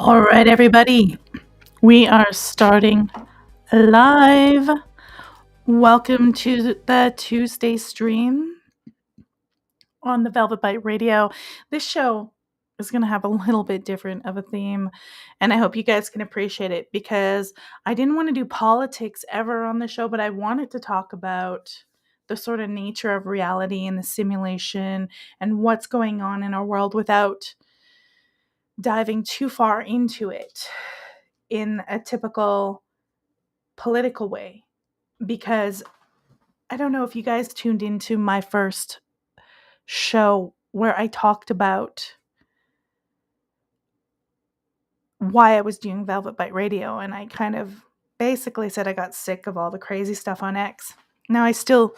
All right, everybody, we are starting live. Welcome to the Tuesday stream on the Velvet Bite Radio. This show is going to have a little bit different of a theme, and I hope you guys can appreciate it because I didn't want to do politics ever on the show, but I wanted to talk about the sort of nature of reality and the simulation and what's going on in our world without diving too far into it in a typical political way, because I don't know if you guys tuned into my first show where I talked about why I was doing Velvet Bite Radio, and I kind of basically said I got sick of all the crazy stuff on X. Now I still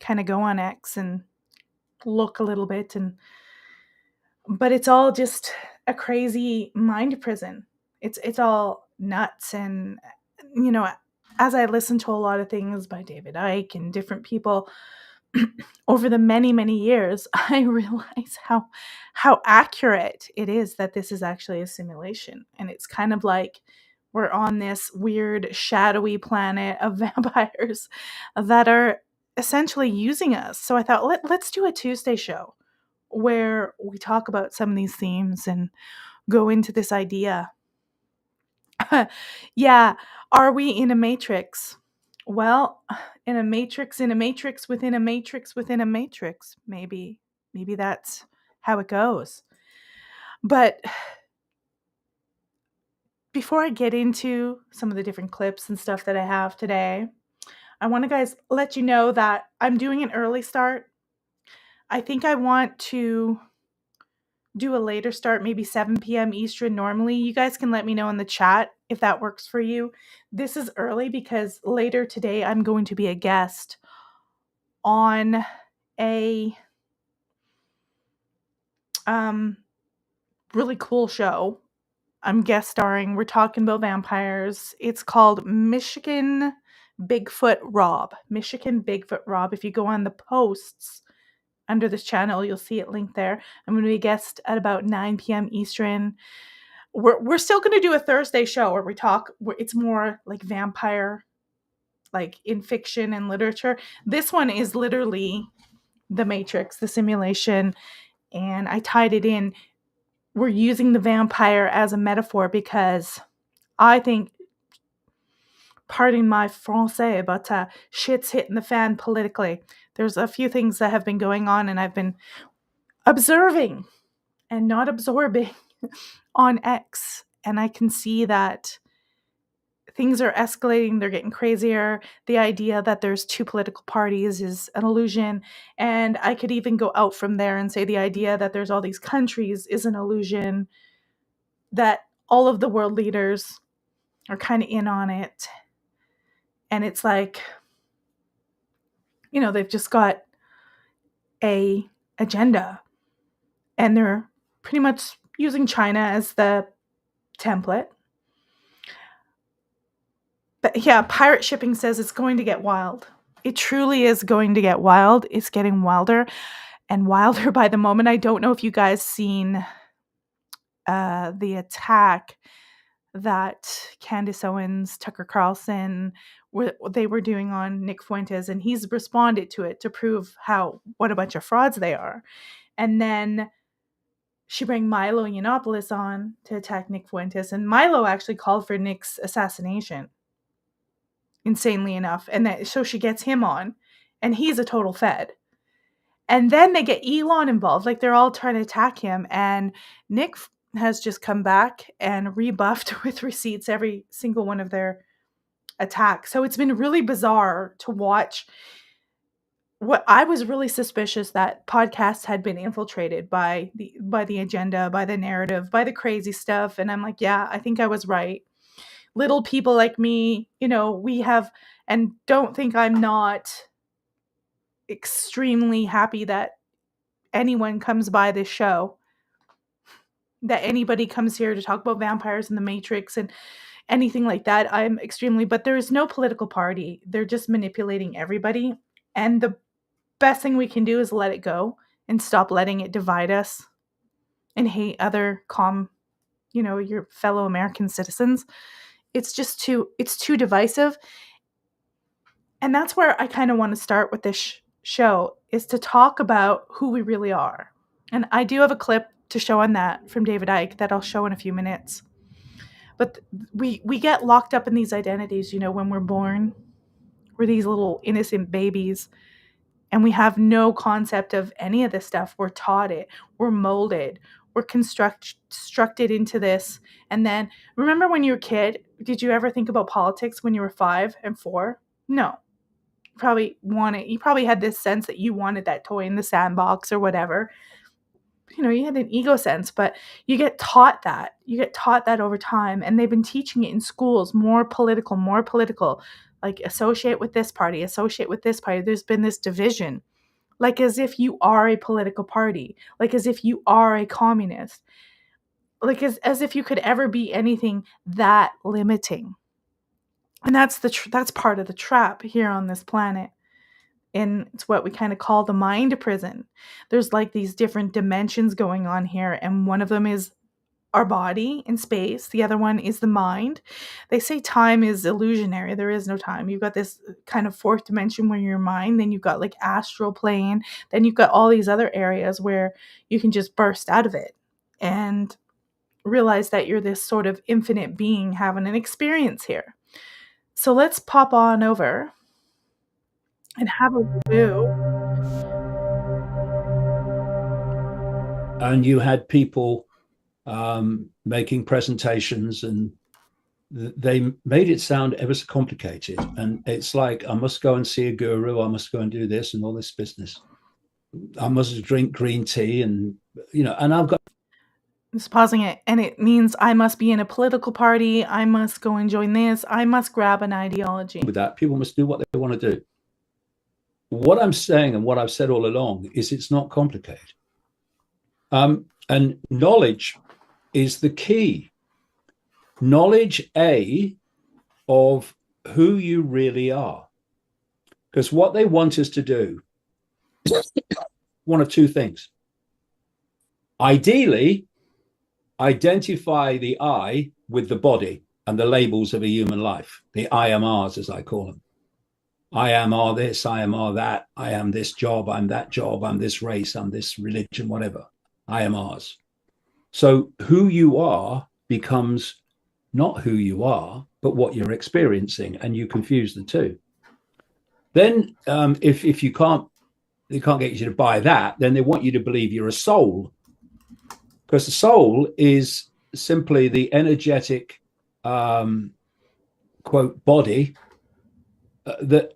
kind of go on X and look a little bit, but it's all just a crazy mind prison. It's all nuts, and you know, as I listen to a lot of things by David Icke and different people over the many years, I realize how accurate it is that this is actually a simulation, and it's kind of like we're on this weird shadowy planet of vampires that are essentially using us. So I thought let's do a Tuesday show where we talk about some of these themes and go into this idea. Yeah, are we in a matrix? Well, in a matrix within a matrix within a matrix, maybe. Maybe that's how it goes. But before I get into some of the different clips and stuff that I have today, I want to guys let you know that I'm doing an early start. I think I want to do a later start, maybe 7 p.m. Eastern normally. You guys can let me know in the chat if that works for you. This is early because later today I'm going to be a guest on a really cool show. I'm guest starring. We're talking about vampires. It's called Michigan Bigfoot Rob. Michigan Bigfoot Rob. If you go on the posts under this channel, you'll see it linked there. I'm going to be a guest at about 9 p.m. Eastern. We're still going to do a Thursday show where we talk. Where it's more like vampire, like in fiction and literature. This one is literally the Matrix, the simulation, and I tied it in. We're using the vampire as a metaphor because I think, pardon my français, but shit's hitting the fan politically. There's a few things that have been going on, and I've been observing and not absorbing on X, and I can see that things are escalating. They're getting crazier. The idea that there's two political parties is an illusion, and I could even go out from there and say the idea that there's all these countries is an illusion, that all of the world leaders are kind of in on it, and it's like, they've just got a agenda, and they're pretty much using China as the template. But yeah, pirate shipping says it's going to get wild. It truly is going to get wild. It's getting wilder and wilder by the moment. I don't know if you guys seen the attack that Candace Owens, Tucker Carlson, they were doing on Nick Fuentes, and he's responded to it to prove what a bunch of frauds they are. And then she bring Milo Yiannopoulos on to attack Nick Fuentes, and Milo actually called for Nick's assassination, insanely enough. And so she gets him on, and he's a total fed. And then they get Elon involved, like they're all trying to attack him, and Nick has just come back and rebuffed with receipts every single one of their attacks. So it's been really bizarre to watch. What I was really suspicious that podcasts had been infiltrated by the agenda, by the narrative, by the crazy stuff. And I'm like, yeah, I think I was right. Little people like me, we have, and don't think I'm not extremely happy that anyone comes by this show, that anybody comes here to talk about vampires and the Matrix and anything like that. But there is no political party. They're just manipulating everybody. And the best thing we can do is let it go and stop letting it divide us and hate other your fellow American citizens. It's too divisive. And that's where I kind of want to start with this show, is to talk about who we really are. And I do have a clip to show on that from David Icke that I'll show in a few minutes. But we get locked up in these identities, when we're born. We're these little innocent babies, and we have no concept of any of this stuff. We're taught it. We're molded. We're constructed into this. And then, remember when you were a kid, did you ever think about politics when you were 5 and 4? No. You probably had this sense that you wanted that toy in the sandbox or whatever. You had an ego sense, but you get taught that. You get taught that over time, and they've been teaching it in schools, more political, like associate with this party, associate with this party. There's been this division, like as if you are a political party, like as if you are a communist, like as if you could ever be anything that limiting. And that's that's part of the trap here on this planet. And it's what we kind of call the mind prison. There's like these different dimensions going on here, and one of them is our body in space. The other one is the mind. They say time is illusionary. There is no time. You've got this kind of fourth dimension where your mind, then you've got like astral plane, then you've got all these other areas where you can just burst out of it and realize that you're this sort of infinite being having an experience here. So let's pop on over and have a review. And you had people making presentations, and they made it sound ever so complicated. And it's like, I must go and see a guru, I must go and do this and all this business. I must drink green tea, and and I've got. I'm just pausing it, and it means I must be in a political party. I must go and join this. I must grab an ideology. With that, people must do what they want to do. What I'm saying, and what I've said all along, is it's not complicated. And knowledge is the key. Knowledge, of who you really are. Because what they want us to do, one of two things. Ideally, identify the I with the body and the labels of a human life, the I am R's, as I call them. I am are this, I am are that, I am this job, I'm that job, I'm this race, I'm this religion, whatever. I am ours. So who you are becomes not who you are, but what you're experiencing, and you confuse the two. Then if you can't, they can't get you to buy that, then they want you to believe you're a soul, because the soul is simply the energetic quote body that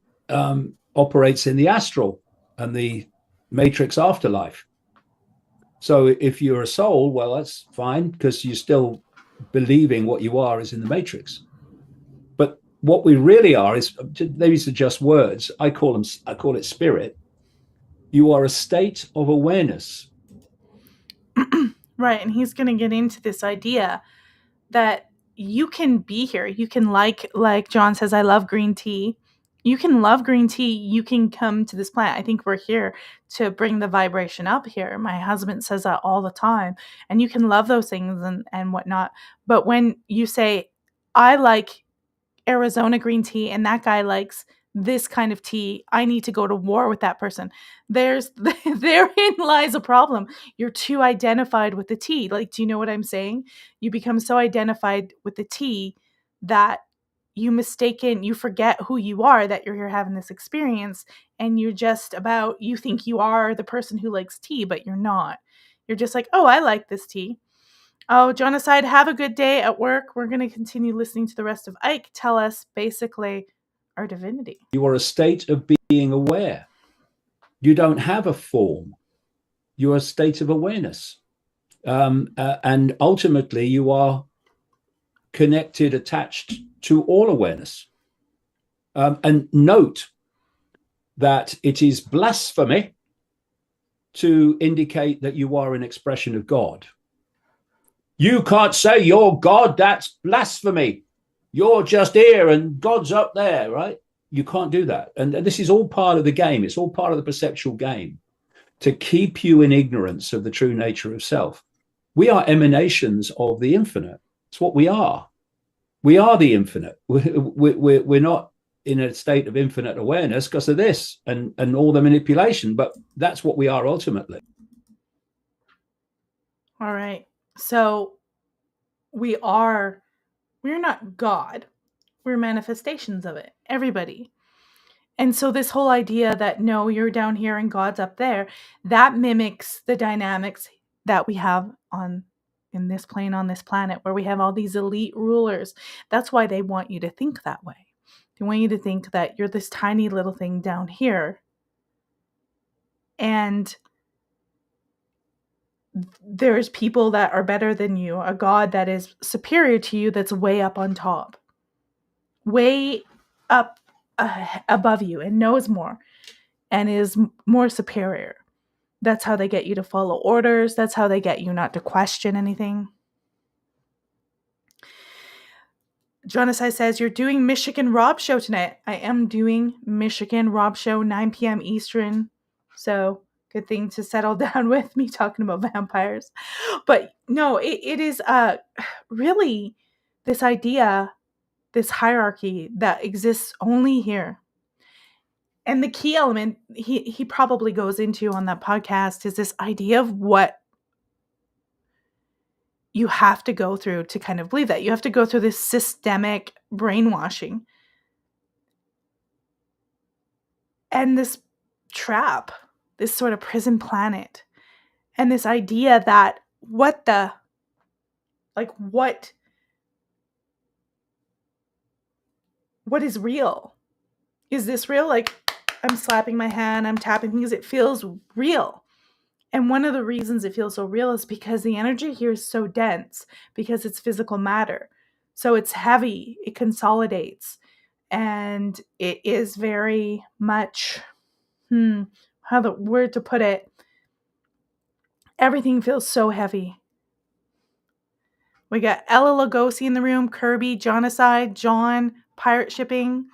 operates in the astral and the matrix afterlife. So if you're a soul, well, that's fine, because you're still believing what you are is in the matrix. But what we really are is, these are just words. I call it spirit. You are a state of awareness. Right. And he's going to get into this idea that you can be here. You can like John says, I love green tea. You can love green tea. You can come to this planet. I think we're here to bring the vibration up here. My husband says that all the time. And you can love those things and whatnot. But when you say, I like Arizona green tea and that guy likes this kind of tea, I need to go to war with that person. Therein lies a problem. You're too identified with the tea. Like, do you know what I'm saying? You become so identified with the tea that you forget who you are, that you're here having this experience, and you think you are the person who likes tea, but you're not. You're just like, oh, I like this tea. Oh, Genocide, have a good day at work. We're going to continue listening to the rest of Ike tell us basically our divinity. You are a state of being aware. You don't have a form. You're a state of awareness. And ultimately, you are connected, attached to all awareness. And note that it is blasphemy to indicate that you are an expression of God. You can't say you're God, that's blasphemy. You're just here and God's up there, right? You can't do that. And this is all part of the game. It's all part of the perceptual game to keep you in ignorance of the true nature of self. We are emanations of the infinite. It's what we are. We are the infinite. We're not in a state of infinite awareness because of this and all the manipulation, but that's what we are ultimately. All right. So we're not God. We're manifestations of it. Everybody. And so this whole idea that no, you're down here and God's up there, that mimics the dynamics that we have in this plane on this planet, where we have all these elite rulers. That's why they want you to think that way. They want you to think that you're this tiny little thing down here, and there's people that are better than you, a God that is superior to you, that's way up on top, way up above you, and knows more and is more superior. That's how they get you to follow orders. That's how they get you not to question anything. Jonasai says, you're doing Michigan Rob Show tonight. I am doing Michigan Rob Show, 9 p.m. Eastern. So good thing to settle down with me talking about vampires. But no, it is really this idea, this hierarchy that exists only here. And the key element he probably goes into on that podcast is this idea of what you have to go through to kind of believe that. You have to go through this systemic brainwashing and this trap, this sort of prison planet, and this idea that what is real? Is this real? Like, I'm slapping my hand, I'm tapping things, it feels real. And one of the reasons it feels so real is because the energy here is so dense, because it's physical matter. So it's heavy, it consolidates, and it is very much, how the word to put it, everything feels so heavy. We got Ella Lugosi in the room, Kirby, Jonaside, John, Pirate Shipping.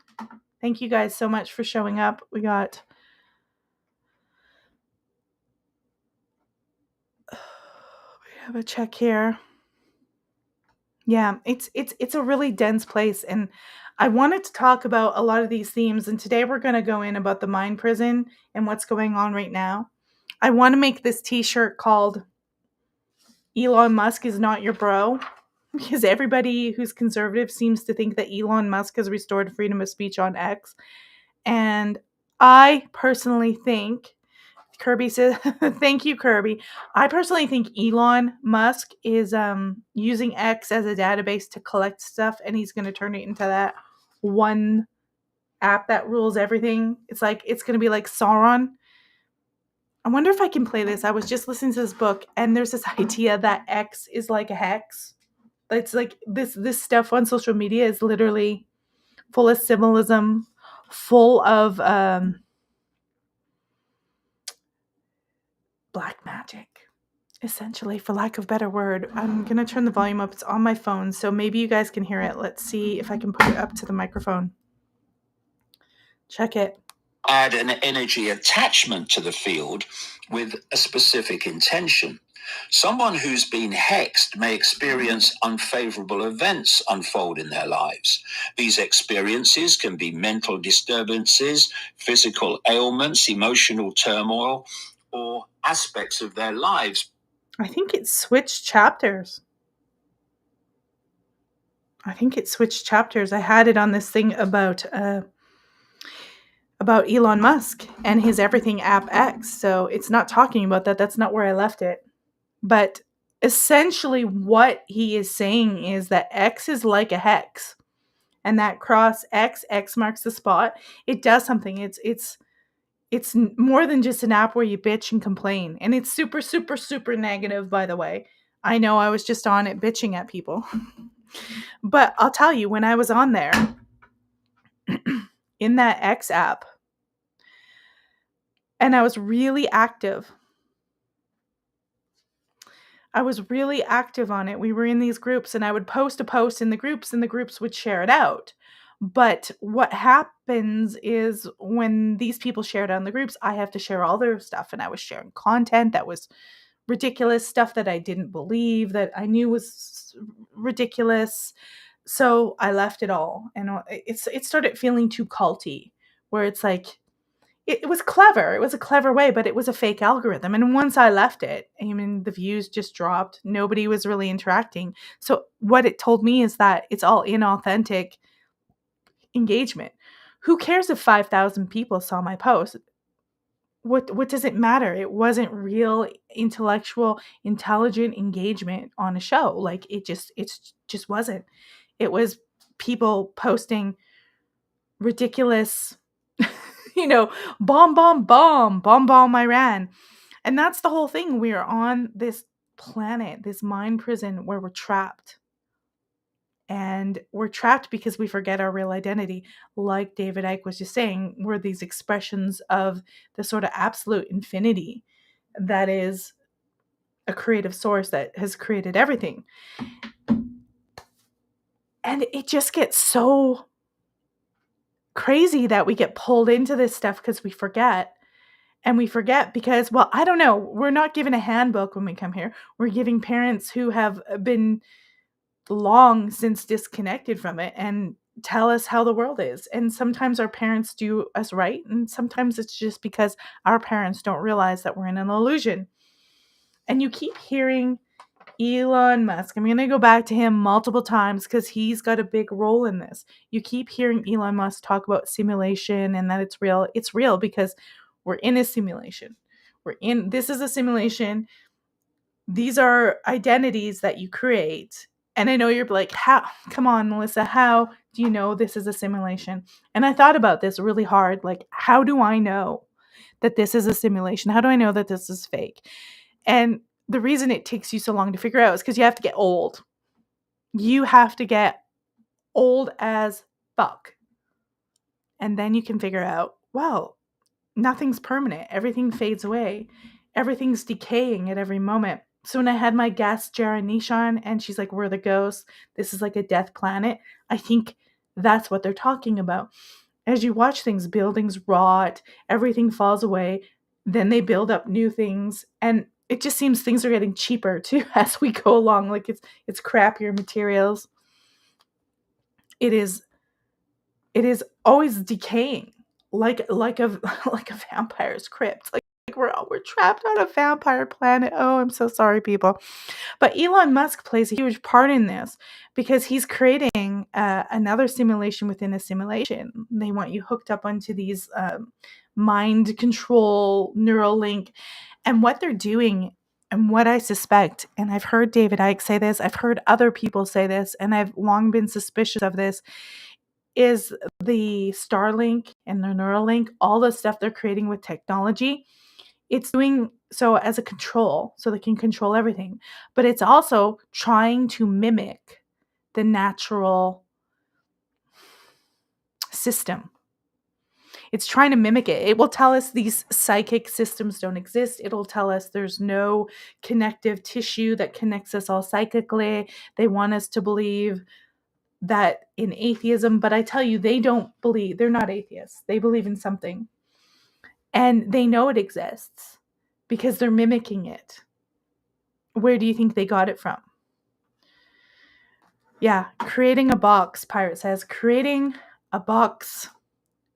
Thank you guys so much for showing up. We have a check here. Yeah, it's a really dense place, and I wanted to talk about a lot of these themes, and today we're going to go in about the mind prison and what's going on right now. I want to make this t-shirt called Elon Musk is not your bro, because everybody who's conservative seems to think that Elon Musk has restored freedom of speech on X. And I personally think, Kirby says, thank you, Kirby. I personally think Elon Musk is using X as a database to collect stuff, and he's going to turn it into that one app that rules everything. It's going to be like Sauron. I wonder if I can play this. I was just listening to this book, and there's this idea that X is like a hex. It's like this stuff on social media is literally full of symbolism, full of black magic, essentially, for lack of a better word. I'm going to turn the volume up. It's on my phone, so maybe you guys can hear it. Let's see if I can put it up to the microphone. Check it. Add an energy attachment to the field with a specific intention. Someone who's been hexed may experience unfavorable events unfold in their lives. These experiences can be mental disturbances, physical ailments, emotional turmoil, or aspects of their lives. I think it switched chapters. I had it on this thing about Elon Musk and his everything app X. So it's not talking about that. That's not where I left it. But essentially what he is saying is that X is like a hex. And that cross X marks the spot. It does something. It's more than just an app where you bitch and complain. And it's super, super, super negative, by the way. I know I was just on it bitching at people. But I'll tell you, when I was on there, in that X app, and I was really active. On it. We were in these groups, and I would post a post in the groups, and the groups would share it out. But what happens is when these people share it on the groups, I have to share all their stuff, and I was sharing content that was ridiculous stuff that I didn't believe, that I knew was ridiculous. So I left it all, and it started feeling too culty, where it's like it was clever. It was a clever way, but it was a fake algorithm. And once I left it, I mean, the views just dropped. Nobody was really interacting. So what it told me is that it's all inauthentic engagement. Who cares if 5,000 people saw my post? What does it matter? It wasn't real intellectual, intelligent engagement on a show. Like it's just wasn't. It was people posting ridiculous, you know, bomb Iran. And that's the whole thing. We are on this planet, this mind prison where we're trapped. And we're trapped because we forget our real identity. Like David Icke was just saying, we're these expressions of the sort of absolute infinity that is a creative source that has created everything. And it just gets so crazy that we get pulled into this stuff because we forget. And we forget because, well, I don't know, we're not given a handbook when we come here. We're giving parents who have been long since disconnected from it and tell us how the world is. And sometimes our parents do us right, and sometimes it's just because our parents don't realize that we're in an illusion. And you keep hearing Elon Musk. I'm going to go back to him multiple times because he's got a big role in this. You keep hearing Elon Musk talk about simulation and that it's real. It's real because we're in a simulation. This is a simulation. These are identities that you create. And I know you're like, how? Come on, Melissa, how do you know this is a simulation? And I thought about this really hard. Like, how do I know that this is a simulation? How do I know that this is fake? And the reason it takes you so long to figure out is because you have to get old. You have to get old as fuck. And then you can figure out, well, nothing's permanent. Everything fades away. Everything's decaying at every moment. So when I had my guest, Jara Nishan, and she's like, we're the ghosts, this is like a death planet, I think that's what they're talking about. As you watch things, buildings rot, everything falls away, then they build up new things, and it just seems things are getting cheaper too as we go along. Like it's crappier materials. It is always decaying, like a like a vampire's crypt. Like we're trapped on a vampire planet. Oh, I'm so sorry, people. But Elon Musk plays a huge part in this because he's creating another simulation within a simulation. They want you hooked up onto these mind control neural link, and what they're doing. And what I suspect, and I've heard David Icke say this, I've heard other people say this, and I've long been suspicious of this, is the Starlink and the Neuralink, all the stuff they're creating with technology. It's doing so as a control, so they can control everything. But it's also trying to mimic the natural system. It's trying to mimic it. It will tell us these psychic systems don't exist. It'll tell us there's no connective tissue that connects us all psychically. They want us to believe that in atheism, but I tell you, they don't believe. They're not atheists. They believe in something. And they know it exists because they're mimicking it. Where do you think they got it from? Yeah, creating a box, Pirate says. Creating a box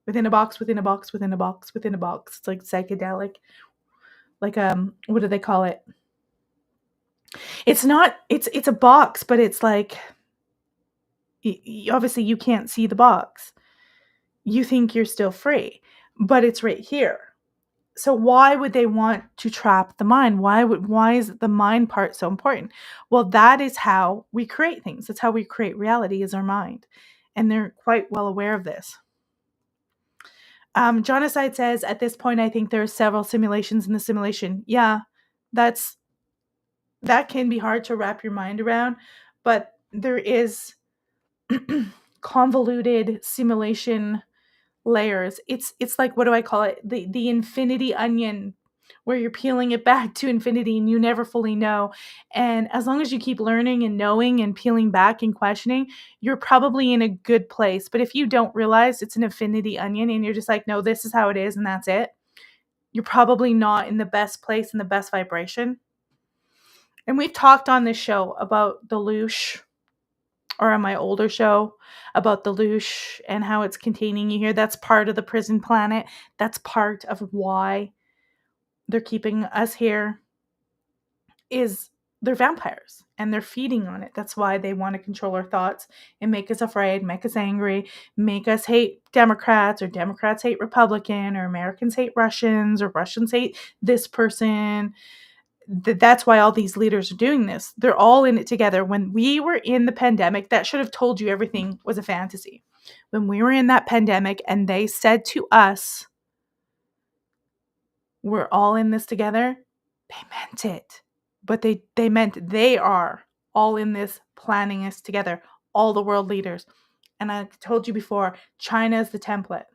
within a box within a box within a box within a box. It's like psychedelic. Like what do they call it? It's not it's a box, but it's like obviously you can't see the box. You think you're still free, but it's right here. So why would they want to trap the mind? Why is the mind part so important? Well, that is how we create things. That's how we create reality, is our mind. And they're quite well aware of this. Jonaside says, at this point, I think there are several simulations in the simulation. Yeah, that can be hard to wrap your mind around, but there is convoluted simulation layers. It's like, what do I call it? The infinity onion, where you're peeling it back to infinity and you never fully know. And as long as you keep learning and knowing and peeling back and questioning, you're probably in a good place. But if you don't realize it's an infinity onion and you're just like, no, this is how it is and that's it, you're probably not in the best place, in the best vibration. And we've talked on this show about the loosh, or on my older show about the loosh and how it's containing you here. That's part of the prison planet. That's part of why they're keeping us here, is they're vampires and they're feeding on it. That's why they want to control our thoughts and make us afraid, make us angry, make us hate Democrats, or Democrats hate Republican, or Americans hate Russians, or Russians hate this person. That's why all these leaders are doing this. They're all in it together. When we were in the pandemic, that should have told you everything was a fantasy. When we were in that pandemic and they said to us, we're all in this together, they meant it. But they meant they are all in this, planning us together, all the world leaders. And I told you before, China is the template.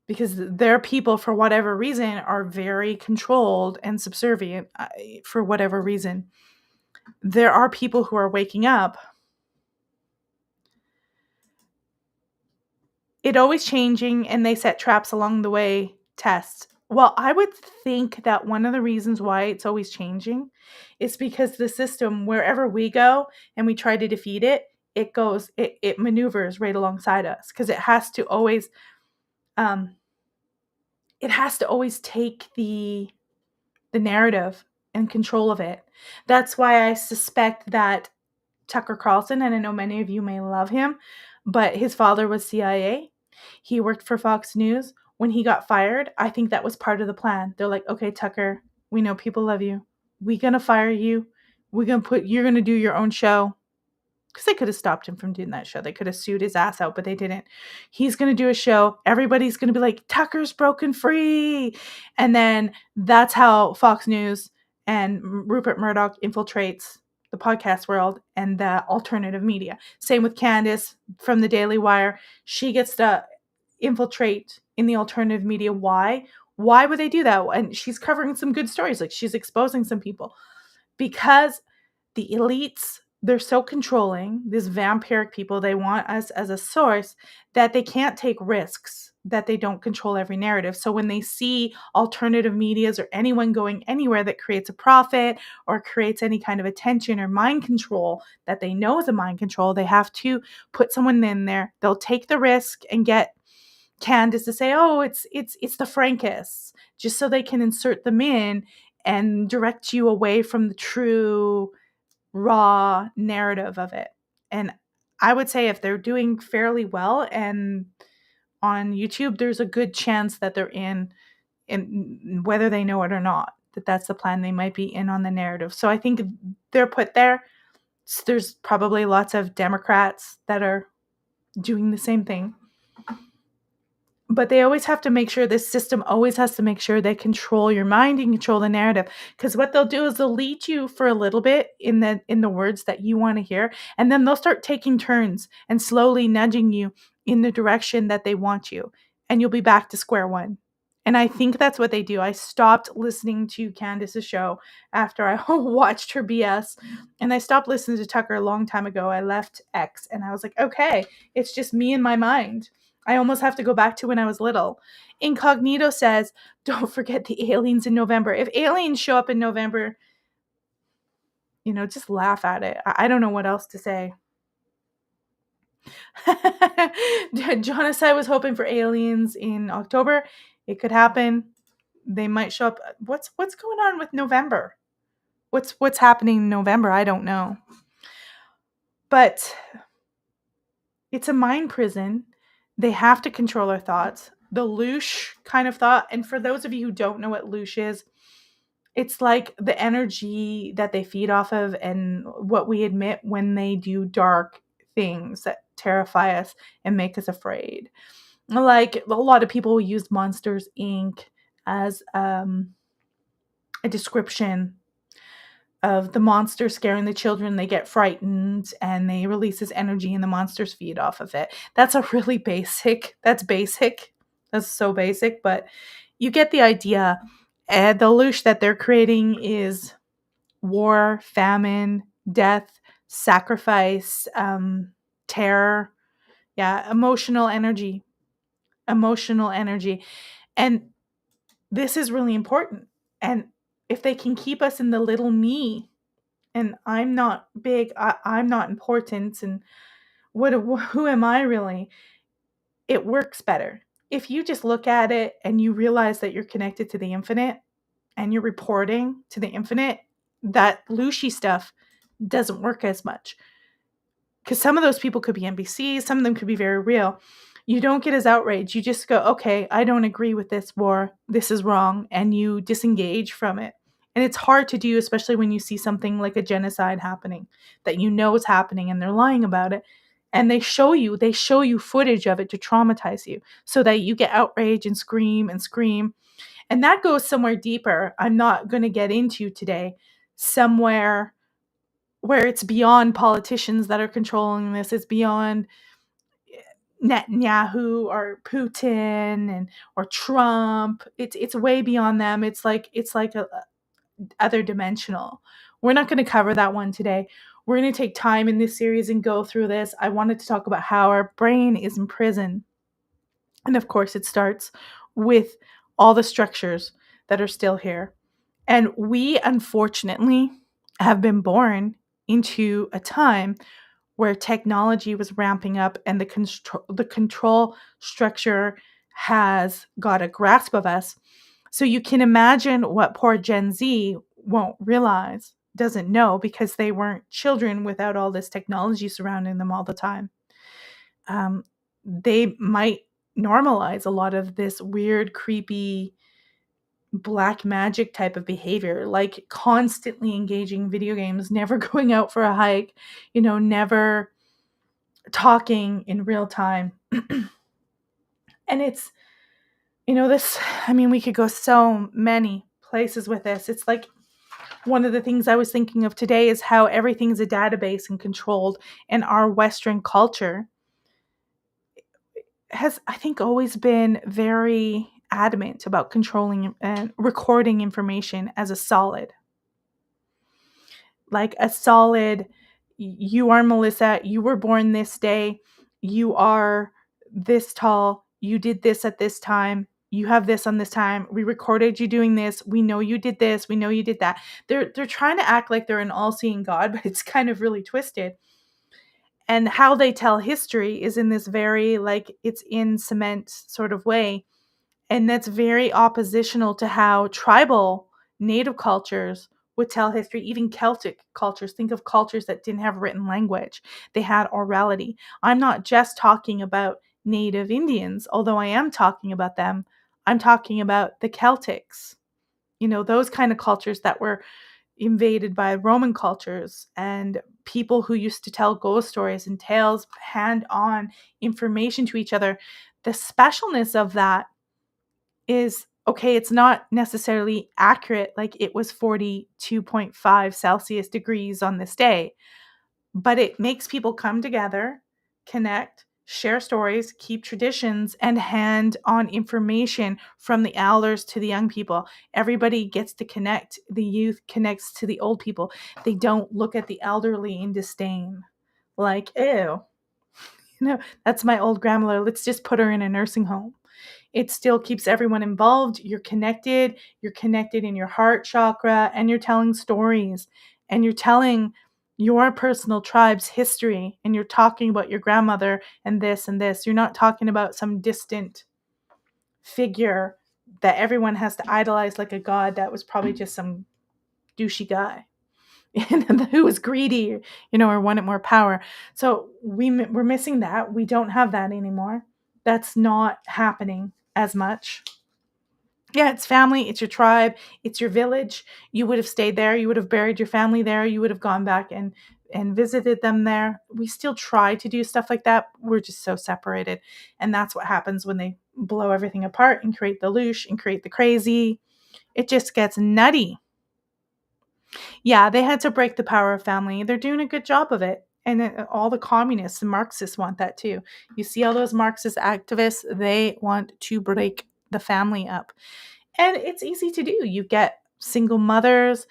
Because their people, for whatever reason, are very controlled and subservient for whatever reason. There are people who are waking up. It always changing, and they set traps along the way, tests. Well, I would think that one of the reasons why it's always changing is because the system, wherever we go and we try to defeat it, it maneuvers right alongside us, because it has to always take the narrative and control of it. That's why I suspect that Tucker Carlson, and I know many of you may love him, but his father was CIA. He worked for Fox News. When he got fired, I think that was part of the plan. They're like, okay, Tucker, we know people love you. We're going to fire you. You're going to do your own show. Because they could have stopped him from doing that show. They could have sued his ass out, but they didn't. He's going to do a show. Everybody's going to be like, Tucker's broken free. And then that's how Fox News and Rupert Murdoch infiltrates the podcast world and the alternative media. Same with Candace from the Daily Wire. She gets to infiltrate in the alternative media. Why? Why would they do that? And she's covering some good stories. Like, she's exposing some people. Because the elites, they're so controlling, these vampiric people, they want us as a source, that they can't take risks, that they don't control every narrative. So when they see alternative medias or anyone going anywhere that creates a profit or creates any kind of attention or mind control that they know is a mind control, they have to put someone in there. They'll take the risk and get Candace to say, oh, it's the Frankists, just so they can insert them in and direct you away from the true raw narrative of it. And I would say if they're doing fairly well and on YouTube, there's a good chance that they're in whether they know it or not, that's the plan. They might be in on the narrative. So I think they're put there. There's probably lots of Democrats that are doing the same thing. But they always have to make sure, this system always has to make sure they control your mind and control the narrative. Because what they'll do is they'll lead you for a little bit in the words that you want to hear. And then they'll start taking turns and slowly nudging you in the direction that they want you. And you'll be back to square one. And I think that's what they do. I stopped listening to Candace's show after I watched her BS. And I stopped listening to Tucker a long time ago. I left X and I was like, okay, it's just me and my mind. I almost have to go back to when I was little. Incognito says, don't forget the aliens in November. If aliens show up in November, just laugh at it. I don't know what else to say. Jonasai was hoping for aliens in October. It could happen. They might show up. What's going on with November? What's happening in November? I don't know. But it's a mind prison. They have to control our thoughts. The loosh kind of thought. And for those of you who don't know what loosh is, it's like the energy that they feed off of and what we admit when they do dark things that terrify us and make us afraid. Like, a lot of people use Monsters Inc. as a description of the monster scaring the children. They get frightened and they release this energy and the monsters feed off of it. That's a really basic. That's so basic, but you get the idea. And the loosh that they're creating is war, famine, death, sacrifice, terror. Yeah, emotional energy. And this is really important. And if they can keep us in the little me, and I'm not big, I'm not important, and who am I really? It works better. If you just look at it and you realize that you're connected to the infinite and you're reporting to the infinite, that Lucy stuff doesn't work as much. Because some of those people could be NBC, some of them could be very real. You don't get as outraged. You just go, okay, I don't agree with this war. This is wrong. And you disengage from it. And it's hard to do, especially when you see something like a genocide happening that you know is happening and they're lying about it. And they show you footage of it to traumatize you so that you get outraged and scream and scream. And that goes somewhere deeper. I'm not going to get into today, somewhere where it's beyond politicians that are controlling this. It's beyond Netanyahu or Putin and or Trump. It's way beyond them. It's like a other dimensional. We're not going to cover that one today. We're going to take time in this series and go through this. I wanted to talk about how our brain is in prison. And of course, it starts with all the structures that are still here. And we, unfortunately, have been born into a time where technology was ramping up and the control structure has got a grasp of us. So you can imagine what poor Gen Z won't realize, doesn't know, because they weren't children without all this technology surrounding them all the time. They might normalize a lot of this weird, creepy, black magic type of behavior, like constantly engaging video games, never going out for a hike, never talking in real time. And it's, this, we could go so many places with this. It's like one of the things I was thinking of today is how everything's a database and controlled, and our Western culture has, I think, always been very adamant about controlling and recording information as a solid. Like a solid, you are Melissa, you were born this day, you are this tall, you did this at this time, you have this on this time, we recorded you doing this, we know you did this, we know you did that. They're trying to act like they're an all-seeing God, but it's kind of really twisted. And how they tell history is in this very, like, it's in cement sort of way. And that's very oppositional to how tribal native cultures would tell history, even Celtic cultures. Think of cultures that didn't have written language. They had orality. I'm not just talking about native Indians, although I am talking about them. I'm talking about the Celtics, those kind of cultures that were invaded by Roman cultures, and people who used to tell ghost stories and tales, hand-on information to each other. The specialness of that is, okay, it's not necessarily accurate, like it was 42.5 Celsius degrees on this day, but it makes people come together, connect, share stories, keep traditions, and hand on information from the elders to the young people. Everybody gets to connect. The youth connects to the old people. They don't look at the elderly in disdain, like, ew, that's my old grandmother. Let's just put her in a nursing home. It still keeps everyone involved. You're connected in your heart chakra, and you're telling stories, and you're telling your personal tribe's history, and you're talking about your grandmother and this and this. You're not talking about some distant figure that everyone has to idolize like a god that was probably just some douchey guy who was greedy, or wanted more power. So we're missing that. We don't have that anymore. That's not happening as much. Yeah, it's family, it's your tribe, it's your village. You would have stayed there, you would have buried your family there, you would have gone back and visited them there. We still try to do stuff like that. We're just so separated. And that's what happens when they blow everything apart and create the loosh and create the crazy. It just gets nutty. Yeah, they had to break the power of family. They're doing a good job of it. And all the communists and Marxists want that too. You see all those Marxist activists, they want to break the family up. And it's easy to do. You get single mothers,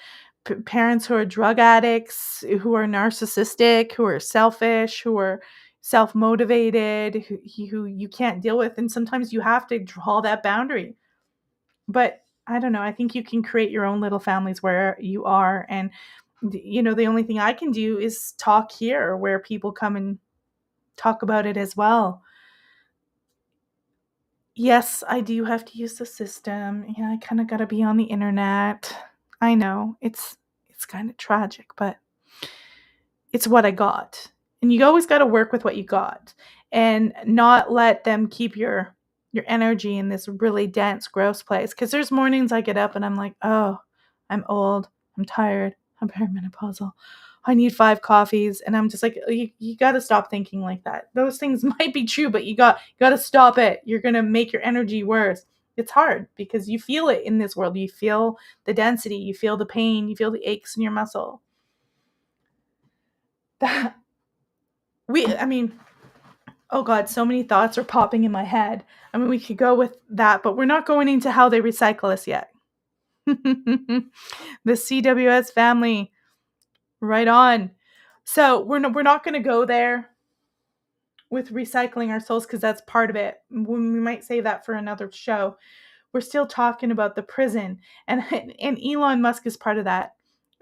parents who are drug addicts, who are narcissistic, who are selfish, who are self-motivated, who you can't deal with. And sometimes you have to draw that boundary. But I don't know. I think you can create your own little families where you are. And, the only thing I can do is talk here where people come and talk about it as well. Yes, I do have to use the system. Yeah, I kind of got to be on the internet. I know it's kind of tragic, but it's what I got. And you always got to work with what you got and not let them keep your energy in this really dense, gross place. Because there's mornings I get up and I'm like, oh, I'm old, I'm tired, I'm perimenopausal. I need 5 coffees. And I'm just like, you got to stop thinking like that. Those things might be true, but you got to stop it. You're going to make your energy worse. It's hard because you feel it in this world. You feel the density, you feel the pain, you feel the aches in your muscle. That I mean, oh God, so many thoughts are popping in my head. I mean, we could go with that, but we're not going into how they recycle us yet. The CWS family, right on. So we're not going to go there with recycling our souls because that's part of it. We might save that for another show. We're still talking about the prison, and Elon Musk is part of that.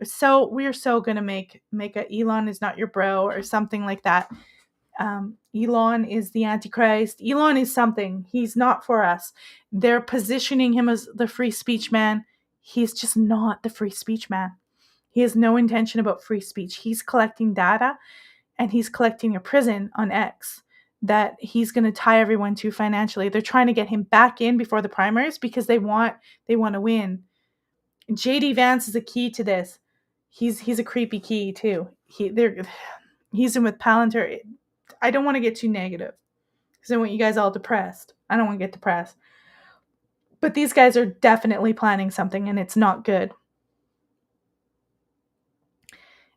So we're so going to make a Elon is not your bro or something like that. Elon is the Antichrist. Elon is something. He's not for us. They're positioning him as the free speech man. He's just not the free speech man. He has no intention about free speech. He's collecting data and he's collecting a prison on X that he's going to tie everyone to financially. They're trying to get him back in before the primaries because they want to win. JD Vance is a key to this. He's a creepy key too. He's in with Palantir. I don't want to get too negative because I want you guys all depressed. I don't want to get depressed. But these guys are definitely planning something and it's not good.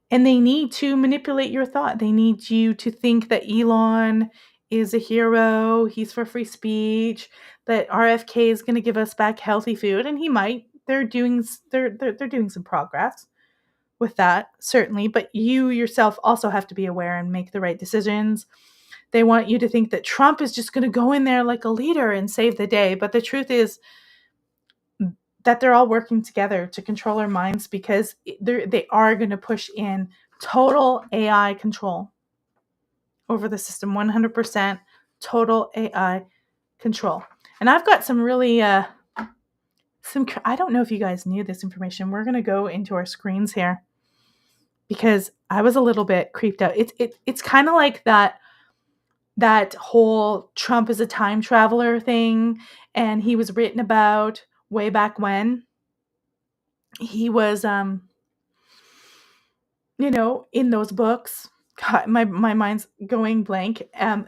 And they need to manipulate your thought. They need you to think that Elon is a hero, he's for free speech, that RFK is going to give us back healthy food, and he might. They're doing some progress with that, certainly, but you yourself also have to be aware and make the right decisions. They want you to think that Trump is just going to go in there like a leader and save the day, but the truth is that they're all working together to control our minds because they are going to push in total AI control over the system, 100% total AI control. And I've got some really, I don't know if you guys knew this information. We're going to go into our screens here because I was a little bit creeped out. It's kind of like that whole Trump is a time traveler thing, and he was written about way back when. He was in those books. God, my mind's going blank.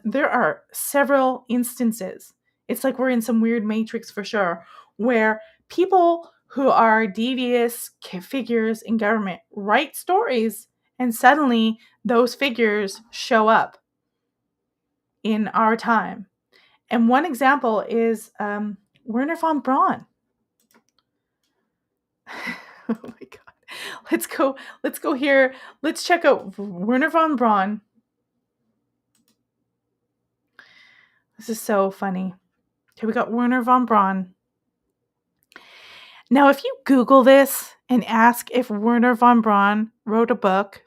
There are several instances. It's like we're in some weird matrix for sure, where people who are devious figures in government write stories, and suddenly those figures show up in our time. And one example is Werner von Braun. Oh my God. Let's go here. Let's check out Werner von Braun. This is so funny. Okay, we got Werner von Braun. Now, if you Google this and ask if Werner von Braun wrote a book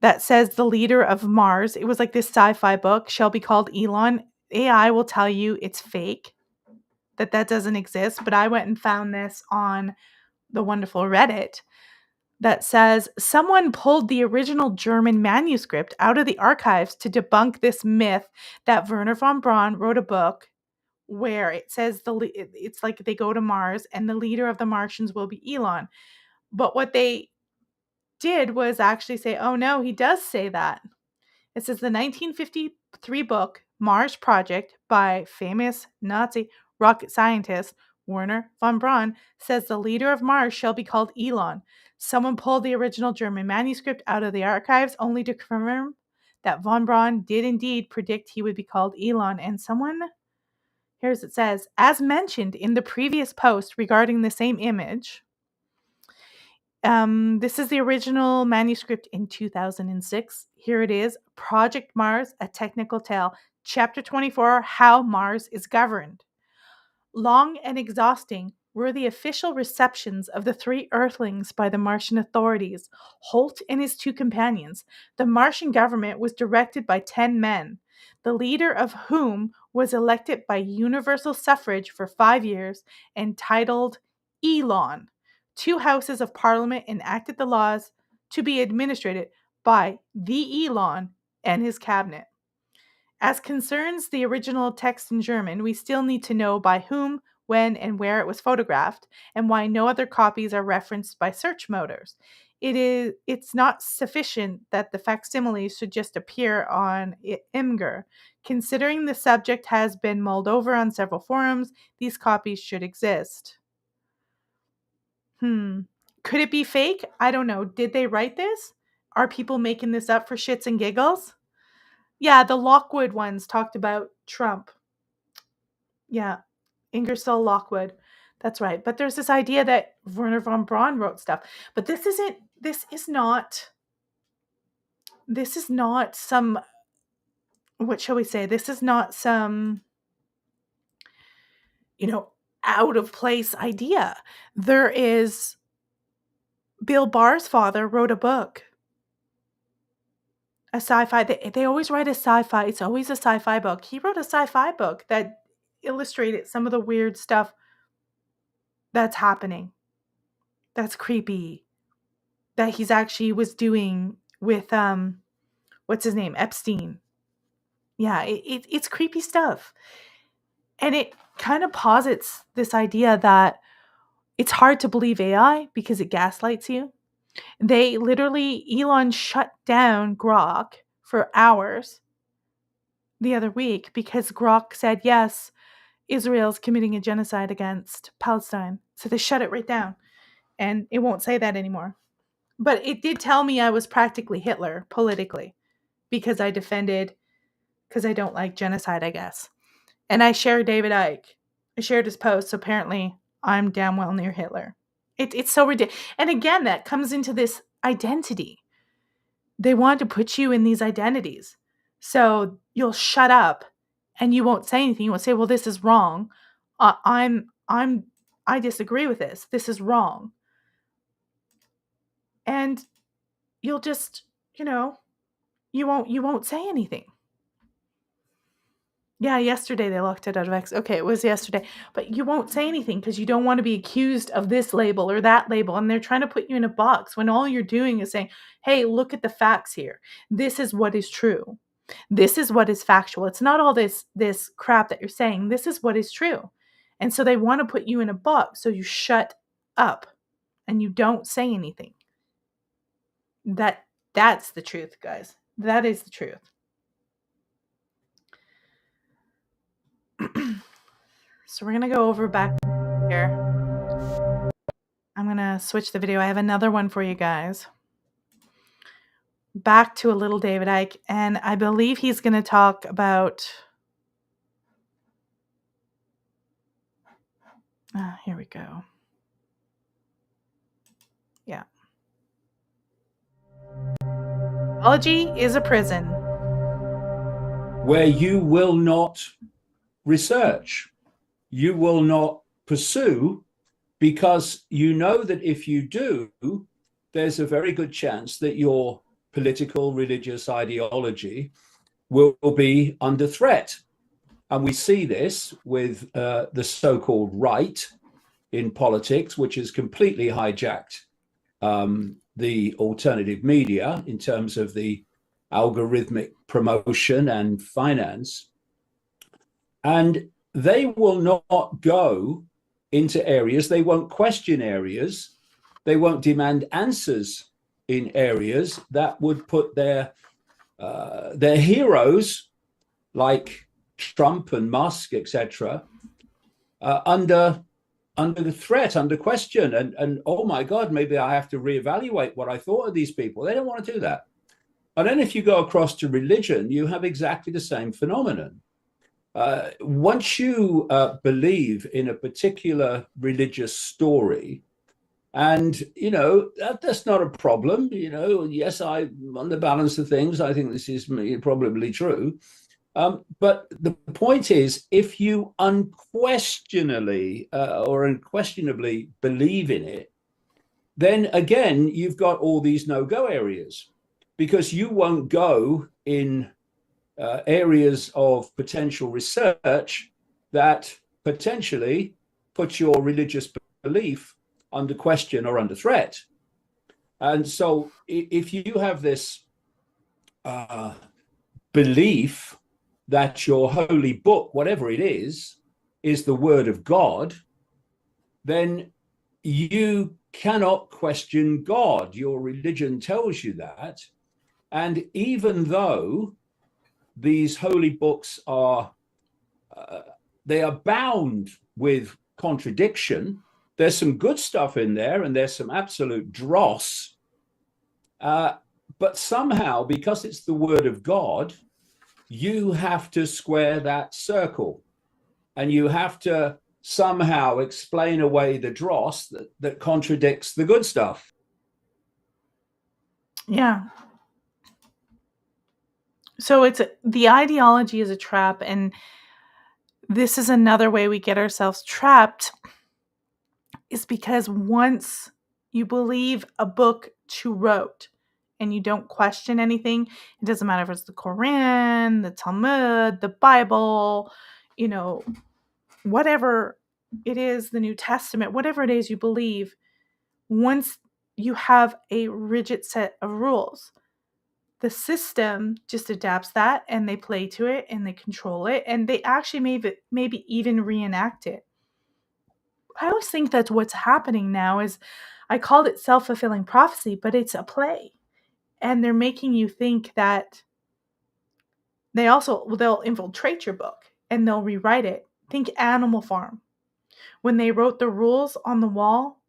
that says the leader of Mars, it was like this sci-fi book, shall be called Elon, AI will tell you it's fake, that doesn't exist. But I went and found this on the wonderful Reddit that says someone pulled the original German manuscript out of the archives to debunk this myth that Werner von Braun wrote a book where it says it's like they go to Mars and the leader of the Martians will be Elon. But what they did was actually say, oh no, he does say that. It says the 1953 book Mars Project by famous Nazi rocket scientist Werner von Braun says the leader of Mars shall be called Elon. Someone pulled the original German manuscript out of the archives only to confirm that von Braun did indeed predict he would be called Elon. And someone, here's it says, as mentioned in the previous post regarding the same image, this is the original manuscript in 2006. Here it is, Project Mars, A Technical Tale, Chapter 24, How Mars is Governed. Long and exhausting were the official receptions of the 3 Earthlings by the Martian authorities, Holt and his 2 companions. The Martian government was directed by 10 men, the leader of whom was elected by universal suffrage for 5 years and titled Elon. 2 houses of parliament enacted the laws to be administered by the Elon and his cabinet. As concerns the original text in German, we still need to know by whom, when, and where it was photographed, and why no other copies are referenced by search motors. It's not sufficient that the facsimiles should just appear on Imgur. Considering the subject has been mulled over on several forums, these copies should exist. Could it be fake? I don't know. Did they write this? Are people making this up for shits and giggles? Yeah, the Lockwood ones talked about Trump. Yeah, Ingersoll Lockwood. That's right. But there's this idea that Werner von Braun wrote stuff. But this is not some, what shall we say? This is not some, out of place idea. There is, Bill Barr's father wrote a book, a sci-fi. They always write a sci-fi. It's always a sci-fi book. He wrote a sci-fi book that illustrated some of the weird stuff that's happening. That's creepy. That he's actually was doing with what's his name? Epstein. Yeah, it's creepy stuff. And it kind of posits this idea that it's hard to believe AI because it gaslights you. They literally, Elon shut down Grok for hours the other week because Grok said, yes, Israel's committing a genocide against Palestine. So they shut it right down. And it won't say that anymore. But it did tell me I was practically Hitler politically because I don't like genocide, I guess. And I share David Icke. I shared his post, so apparently I'm damn well near Hitler. It's so ridiculous. And again, that comes into this identity. They want to put you in these identities. So you'll shut up and you won't say anything. You won't say, well, this is wrong. I disagree with this. This is wrong. And you'll just, you won't say anything. Yeah, yesterday they locked it out of X. Okay, it was yesterday. But you won't say anything because you don't want to be accused of this label or that label. And they're trying to put you in a box when all you're doing is saying, hey, look at the facts here. This is what is true. This is what is factual. It's not all this crap that you're saying. This is what is true. And so they want to put you in a box. So you shut up and you don't say anything. That's the truth, guys. That is the truth. So we're going to go over back here. I'm going to switch the video. I have another one for you guys. Back to a little David Icke. And I believe he's going to talk about... here we go. Yeah. Biology is a prison. Where you will not research, you will not pursue, because you know that if you do, there's a very good chance that your political, religious ideology will be under threat. And we see this with the so-called right in politics, which has completely hijacked the alternative media in terms of the algorithmic promotion and finance. And they will not go into areas, they won't question areas, they won't demand answers in areas that would put their heroes like Trump and Musk, etc., under the threat, under question, and oh my God, maybe I have to reevaluate what I thought of these people. They don't want to do that. And then if you go across to religion, you have exactly the same phenomenon. Once you believe in a particular religious story, and that's not a problem. Yes, I, on the balance of things, I think this is probably true. But the point is, if you unquestionably or unquestionably believe in it, then again, you've got all these no-go areas because you won't go in areas of potential research that potentially put your religious belief under question or under threat. And so if you have this uh, belief that your holy book, whatever it is the word of God, then you cannot question God. Your religion tells you that. And even though these holy books are, they are bound with contradiction, there's some good stuff in there and there's some absolute dross. But somehow, because it's the word of God, you have to square that circle and you have to somehow explain away the dross that contradicts the good stuff. Yeah. So the ideology is a trap, and this is another way we get ourselves trapped, is because once you believe a book to rote and you don't question anything, it doesn't matter if it's the Quran, the Talmud, the Bible, whatever it is, the New Testament, whatever it is you believe, once you have a rigid set of rules, the system just adapts that and they play to it and they control it and they actually maybe even reenact it. I always think that's what's happening now. Is I called it self-fulfilling prophecy, but it's a play. And they're making you think that they'll infiltrate your book and they'll rewrite it. Think Animal Farm. When they wrote the rules on the wall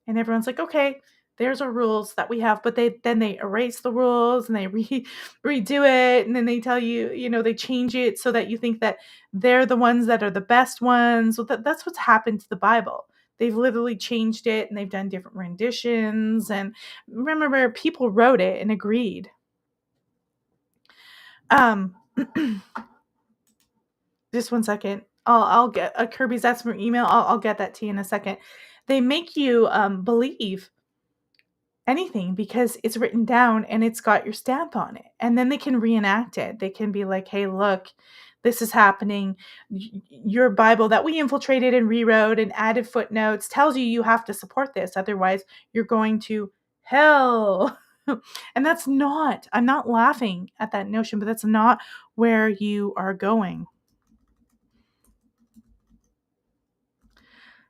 and everyone's like, okay, there's our rules that we have, but they erase the rules and they redo it, and then they tell you, they change it so that you think that they're the ones that are the best ones. So that's what's happened to the Bible. They've literally changed it and they've done different renditions. And remember, people wrote it and agreed. Just one second. I'll get a Kirby's asked for email. I'll get that to you in a second. They make you believe anything because it's written down and it's got your stamp on it, and then they can reenact it. They can be like, hey, look, this is happening. Your Bible that we infiltrated and rewrote and added footnotes tells you have to support this, otherwise you're going to hell. And I'm not laughing at that notion, but that's not where you are going.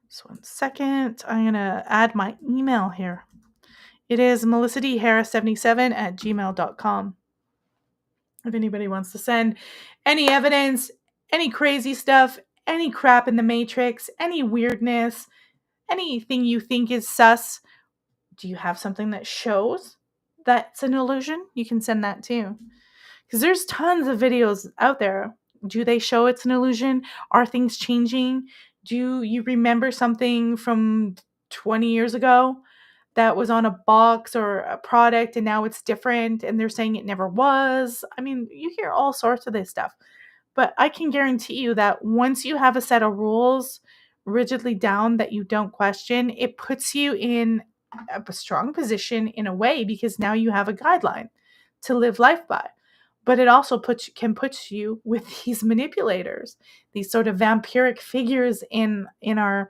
Just one second. I'm going to add my email here. It is melissa.harris77@gmail.com. If anybody wants to send any evidence, any crazy stuff, any crap in the Matrix, any weirdness, anything you think is sus, do you have something that shows that's an illusion? You can send that too. Because there's tons of videos out there. Do they show it's an illusion? Are things changing? Do you remember something from 20 years ago that was on a box or a product and now it's different and they're saying it never was? I mean, you hear all sorts of this stuff. But I can guarantee you that once you have a set of rules rigidly down that you don't question, it puts you in a strong position in a way, because now you have a guideline to live life by. But it also can put you with these manipulators, these sort of vampiric figures in our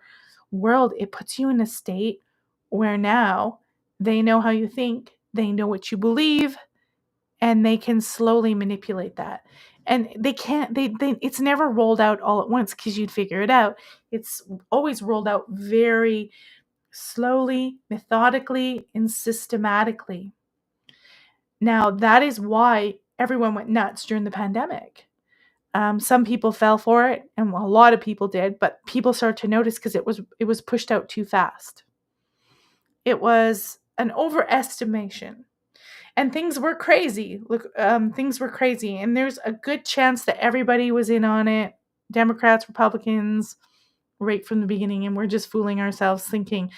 world. It puts you in a state where now they know how you think, they know what you believe, and they can slowly manipulate that. And they can't, it's never rolled out all at once because you'd figure it out. It's always rolled out very slowly, methodically, and systematically. Now, that is why everyone went nuts during the pandemic. Some people fell for it, and a lot of people did, but people started to notice because it was pushed out too fast. It was an overestimation, and things were crazy. Things were crazy, and there's a good chance that everybody was in on it. Democrats, Republicans, right from the beginning, and we're just fooling ourselves thinking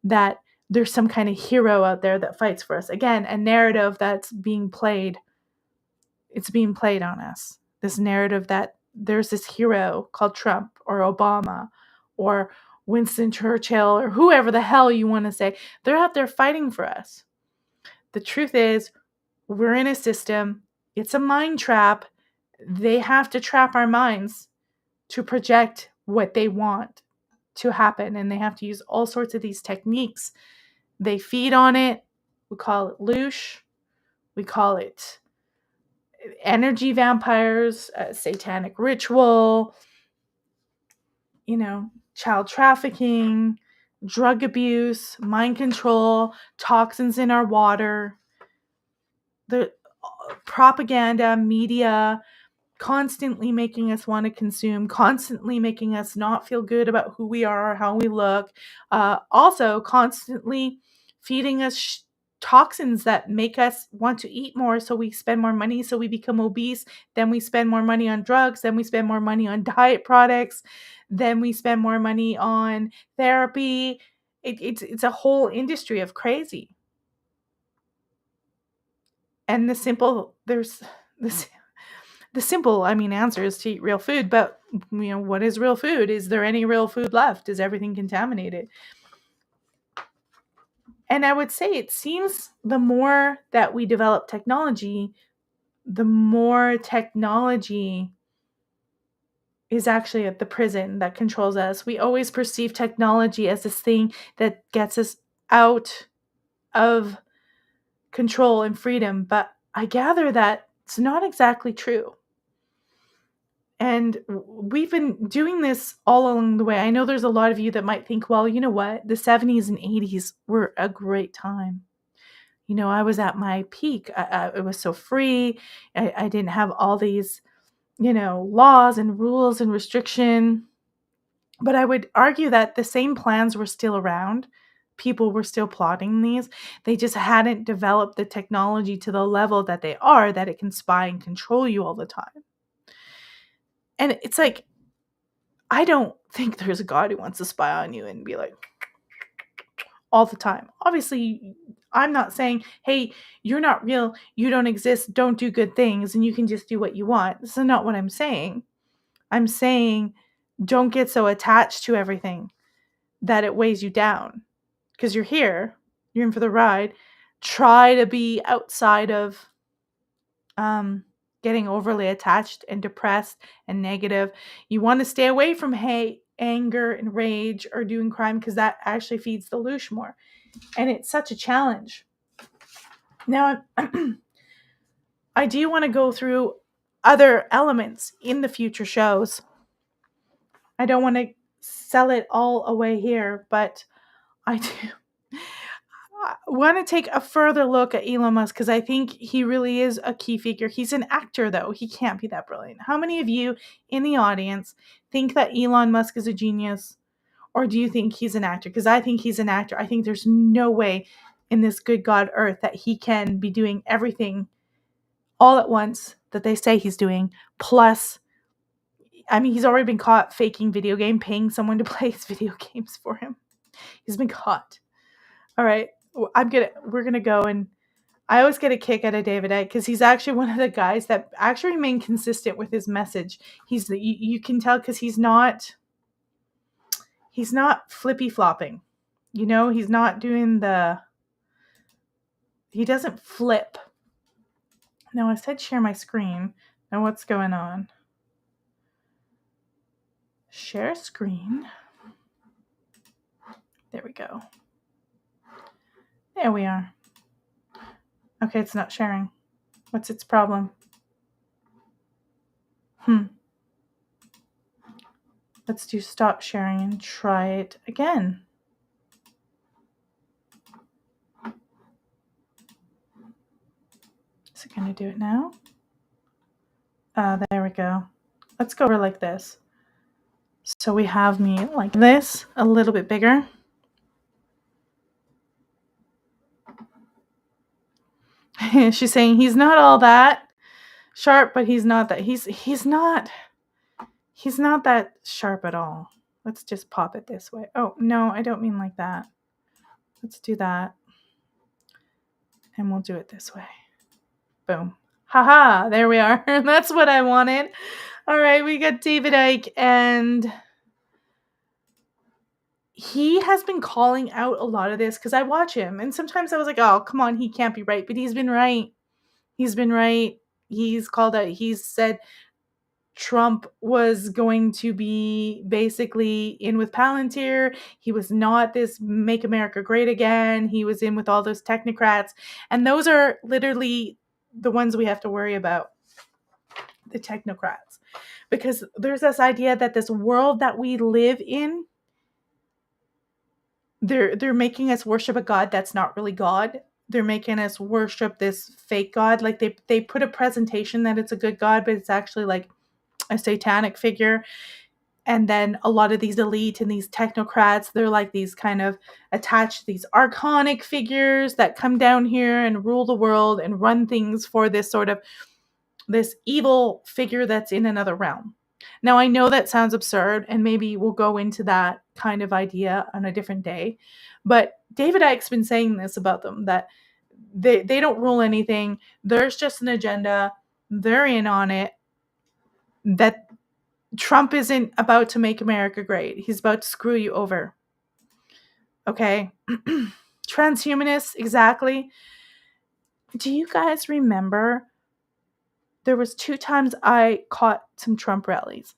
that there's some kind of hero out there that fights for us. Again, a narrative that's being played. It's being played on us. this narrative that there's this hero called Trump or Obama or Winston Churchill or whoever the hell you want to say. They're out there fighting for us. The truth is, we're in a system. It's a mind trap. They have to trap our minds to project what they want to happen. And they have to use all sorts of these techniques. They feed on it. We call it loosh. We call it energy vampires, satanic ritual, child trafficking, drug abuse, mind control, toxins in our water, the propaganda, media, constantly making us want to consume, constantly making us not feel good about who we are or how we look, also constantly feeding us toxins that make us want to eat more, so we spend more money, so we become obese, then we spend more money on drugs, then we spend more money on diet products, then we spend more money on therapy. It's a whole industry of crazy. And there's this the simple, answer is to eat real food. But, what is real food? Is there any real food left? Is everything contaminated? And I would say it seems the more that we develop technology, the more technology is actually at the prison that controls us. We always perceive technology as this thing that gets us out of control and freedom. But I gather that it's not exactly true. And we've been doing this all along the way. I know there's a lot of you that might think, well, you know what? The 70s and 80s were a great time. I was at my peak. It was so free. I didn't have all these, laws and rules and restriction. But I would argue that the same plans were still around. People were still plotting these. They just hadn't developed the technology to the level that they are, that it can spy and control you all the time. And it's like, I don't think there's a God who wants to spy on you and be like all the time. Obviously, I'm not saying, hey, you're not real, you don't exist, don't do good things, and you can just do what you want. This is not what I'm saying. I'm saying don't get so attached to everything that it weighs you down. Because you're here, you're in for the ride. Try to be outside of getting overly attached and depressed and negative. You want to stay away from hate, anger, and rage, or doing crime, because that actually feeds the loosh more. And it's such a challenge. Now, I do want to go through other elements in the future shows. I don't want to sell it all away here, but I do want to take a further look at Elon Musk, because I think he really is a key figure. He's an actor, though. He can't be that brilliant. How many of you in the audience think that Elon Musk is a genius? Or do you think he's an actor? Because I think he's an actor. I think there's no way in this good God earth that he can be doing everything all at once that they say he's doing. Plus, he's already been caught faking paying someone to play his video games for him. He's been caught. All right. We're going to go, and I always get a kick out of David Icke because he's actually one of the guys that actually remain consistent with his message. You can tell because he's not flippy flopping. He's not doing he doesn't flip. Now I said share my screen. Now what's going on? Share screen. There we go. There we are. Okay, it's not sharing. What's its problem? Let's do stop sharing and try it again. Is it going to do it now? There we go. Let's go over like this. So we have me like this, a little bit bigger. She's saying he's not all that sharp, but he's not that. He's not that sharp at all. Let's just pop it this way. Oh, no, I don't mean like that. Let's do that. And we'll do it this way. Boom. Haha, there we are. That's what I wanted. All right, we got David Icke, and he has been calling out a lot of this because I watch him, and sometimes I was like, oh, come on, he can't be right. But he's been right. He's been right. He's called out, he's said Trump was going to be basically in with Palantir. He was not this make America great again. He was in with all those technocrats. And those are literally the ones we have to worry about, the technocrats. Because there's this idea that this world that we live in, they're making us worship a god that's not really God. They're making us worship this fake god. Like they put a presentation that it's a good god, but it's actually like a satanic figure. And then a lot of these elite and these technocrats, they're like these kind of attached to these archonic figures that come down here and rule the world and run things for this sort of this evil figure that's in another realm. Now, I know that sounds absurd, and maybe we'll go into that kind of idea on a different day. But David Icke's been saying this about them, that they don't rule anything. There's just an agenda. They're in on it. That Trump isn't about to make America great. He's about to screw you over. Okay? Transhumanists, exactly. Do you guys remember there was 2 times I caught some Trump rallies?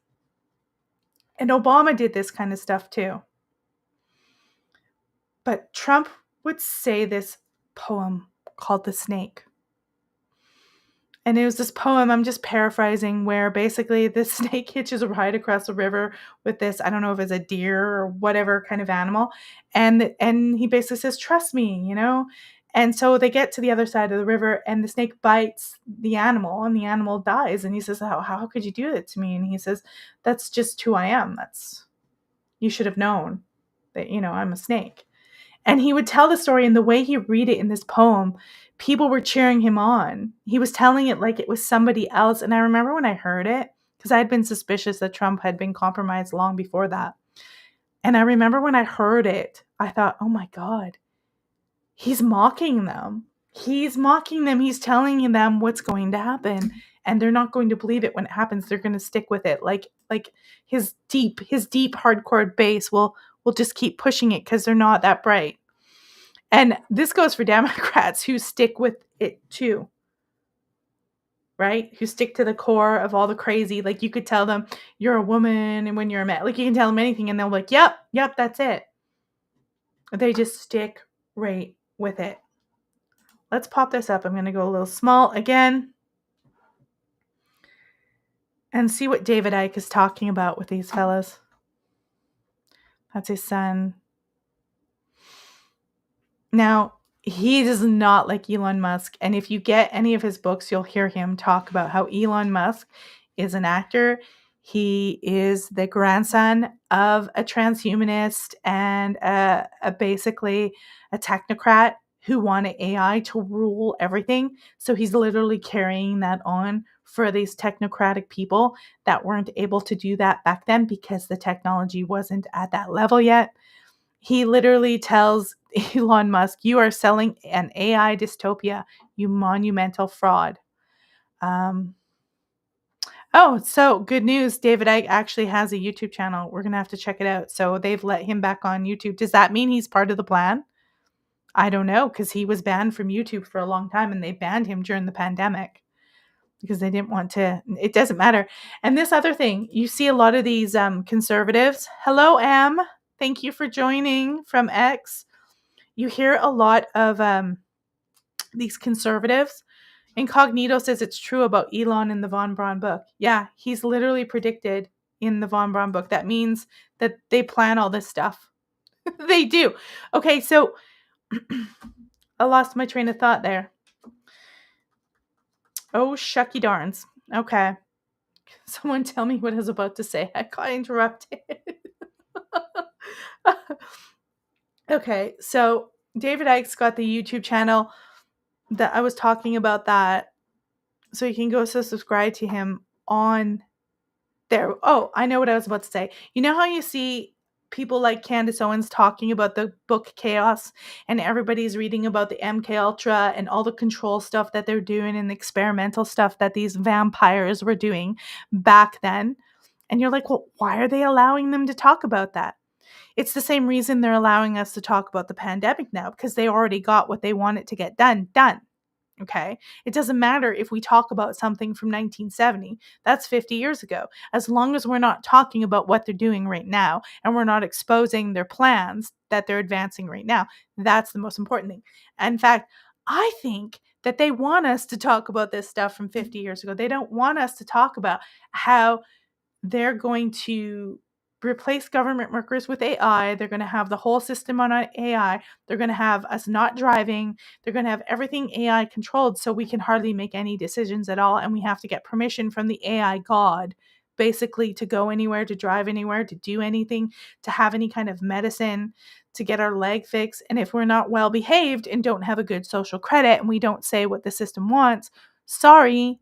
And Obama did this kind of stuff too. But Trump would say this poem called The Snake. And it was this poem, I'm just paraphrasing, where basically this snake hitches a ride across the river with this, I don't know if it's a deer or whatever kind of animal. And he basically says, trust me, you know? And so they get to the other side of the river and the snake bites the animal and the animal dies. And he says, how could you do it to me? And he says, that's just who I am. You should have known that, I'm a snake. And he would tell the story, and the way he read it in this poem, people were cheering him on. He was telling it like it was somebody else. And I remember when I heard it, because I had been suspicious that Trump had been compromised long before that. And I remember when I heard it, I thought, oh my God, he's mocking them. He's mocking them. He's telling them what's going to happen. And they're not going to believe it when it happens. They're going to stick with it. Like his deep hardcore base will just keep pushing it because they're not that bright. And this goes for Democrats who stick with it too, right? Who stick to the core of all the crazy. Like you could tell them you're a woman, and when you're a man, like you can tell them anything and they'll be like, yep, that's it. They just stick right with it. Let's pop this up. I'm going to go a little small again and see what David Icke is talking about with these fellas. That's his son. Now, he is not like Elon Musk. And if you get any of his books, you'll hear him talk about how Elon Musk is an actor. He is the grandson of a transhumanist and basically a technocrat who wanted AI to rule everything. So he's literally carrying that on for these technocratic people that weren't able to do that back then because the technology wasn't at that level yet. He literally tells Elon Musk, you are selling an AI dystopia, you monumental fraud. So good news. David Icke actually has a YouTube channel. We're going to have to check it out. So they've let him back on YouTube. Does that mean he's part of the plan? I don't know, because he was banned from YouTube for a long time and they banned him during the pandemic because they didn't want to. It doesn't matter. And this other thing, you see a lot of these conservatives. Hello, Em. Thank you for joining from X. You hear a lot of these conservatives. Incognito says it's true about Elon in the Von Braun book. Yeah, he's literally predicted in the Von Braun book. That means that they plan all this stuff. They do. Okay, so I lost my train of thought there. Oh, shucky darns. Okay. Someone tell me what I was about to say. I got interrupted. Okay, so David Icke's got the YouTube channel that I was talking about that. So you can go subscribe to him on there. Oh, I know what I was about to say. You know how you see people like Candace Owens talking about the book Chaos, and everybody's reading about the MK Ultra and all the control stuff that they're doing and the experimental stuff that these vampires were doing back then. And you're like, well, why are they allowing them to talk about that? It's the same reason they're allowing us to talk about the pandemic now, because they already got what they wanted to get done. Okay. It doesn't matter if we talk about something from 1970, that's 50 years ago. As long as we're not talking about what they're doing right now and we're not exposing their plans that they're advancing right now, that's the most important thing. In fact, I think that they want us to talk about this stuff from 50 years ago. They don't want us to talk about how they're going to replace government workers with AI. They're going to have the whole system on AI. They're going to have us not driving. They're going to have everything AI controlled, so we can hardly make any decisions at all. And we have to get permission from the AI god, basically, to go anywhere, to drive anywhere, to do anything, to have any kind of medicine, to get our leg fixed. And if we're not well behaved and don't have a good social credit and we don't say what the system wants, sorry,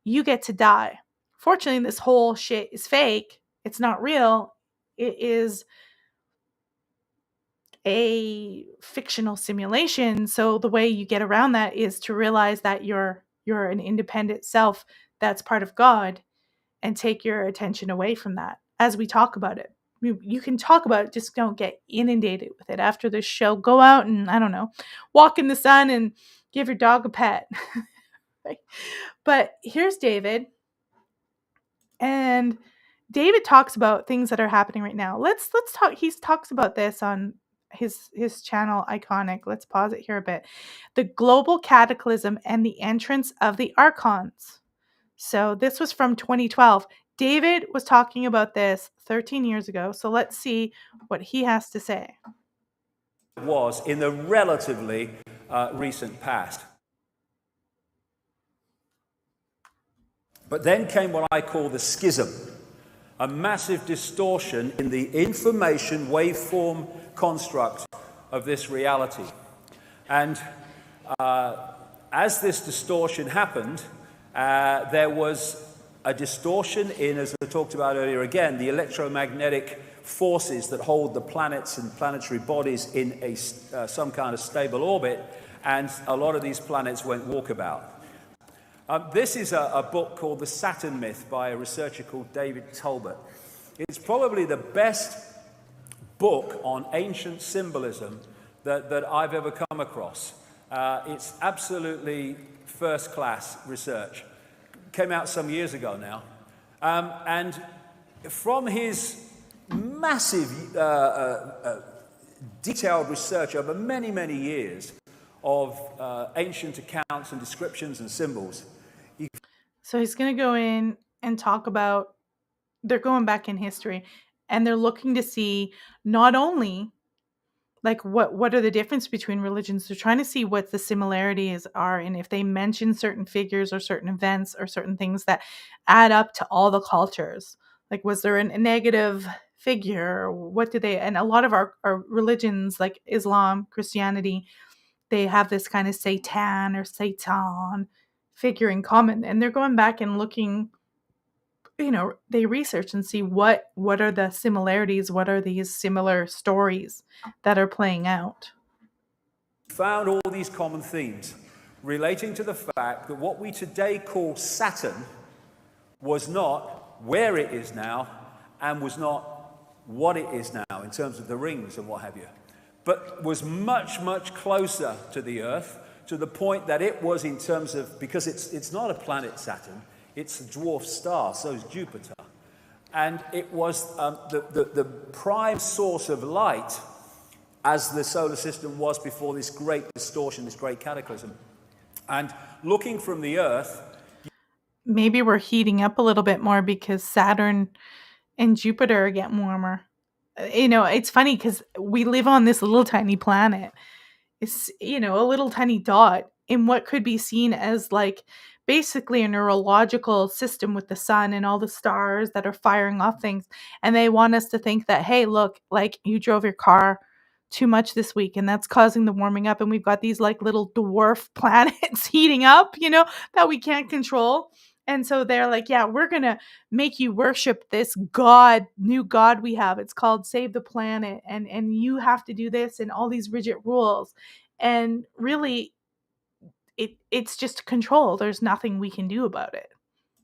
you get to die. Fortunately, this whole shit is fake. It's not real. It is a fictional simulation. So the way you get around that is to realize that you're an independent self that's part of God, and take your attention away from that as we talk about it. You can talk about it, just don't get inundated with it. After this show, go out and, I don't know, walk in the sun and give your dog a pet. But here's David. And David talks about things that are happening right now. Let's talk. He talks about this on his channel, Iconic. Let's pause it here a bit. The global cataclysm and the entrance of the archons. So this was from 2012. David was talking about this 13 years ago. So let's see what he has to say. Was in the relatively recent past. But then came what I call the schism, a massive distortion in the information waveform construct of this reality. And as this distortion happened, there was a distortion in, as I talked about earlier again, the electromagnetic forces that hold the planets and planetary bodies in a some kind of stable orbit, and a lot of these planets went walkabout. This is a book called The Saturn Myth by a researcher called David Talbot. It's probably the best book on ancient symbolism that I've ever come across. It's absolutely first-class research. Came out some years ago now. And from his massive, detailed research over many, many years of ancient accounts and descriptions and symbols. So he's going to go in and talk about, they're going back in history, and they're looking to see not only like what are the difference between religions. They're trying to see what the similarities are, and if they mention certain figures or certain events or certain things that add up to all the cultures. Like, was there a negative figure? What do they, and a lot of our religions like Islam, Christianity, they have this kind of Satan or Satan figure in common, and they're going back and looking, they research and see what are the similarities, what are these similar stories that are playing out. Found all these common themes relating to the fact that what we today call Saturn was not where it is now, and was not what it is now in terms of the rings and what have you, but was much, much closer to the Earth, to the point that it was, in terms of, because it's not a planet, Saturn, it's a dwarf star, so is Jupiter. And it was the prime source of light as the solar system was before this great distortion, this great cataclysm. And looking from the Earth... Maybe we're heating up a little bit more because Saturn and Jupiter are getting warmer. It's funny because we live on this little tiny planet. It's, a little tiny dot in what could be seen as like basically a neurological system with the sun and all the stars that are firing off things. And they want us to think that, hey, look, like you drove your car too much this week and that's causing the warming up. And we've got these like little dwarf planets heating up, that we can't control. And so they're like, yeah, we're going to make you worship this god, new god we have. It's called Save the Planet. And you have to do this and all these rigid rules. And really, it's just control. There's nothing we can do about it.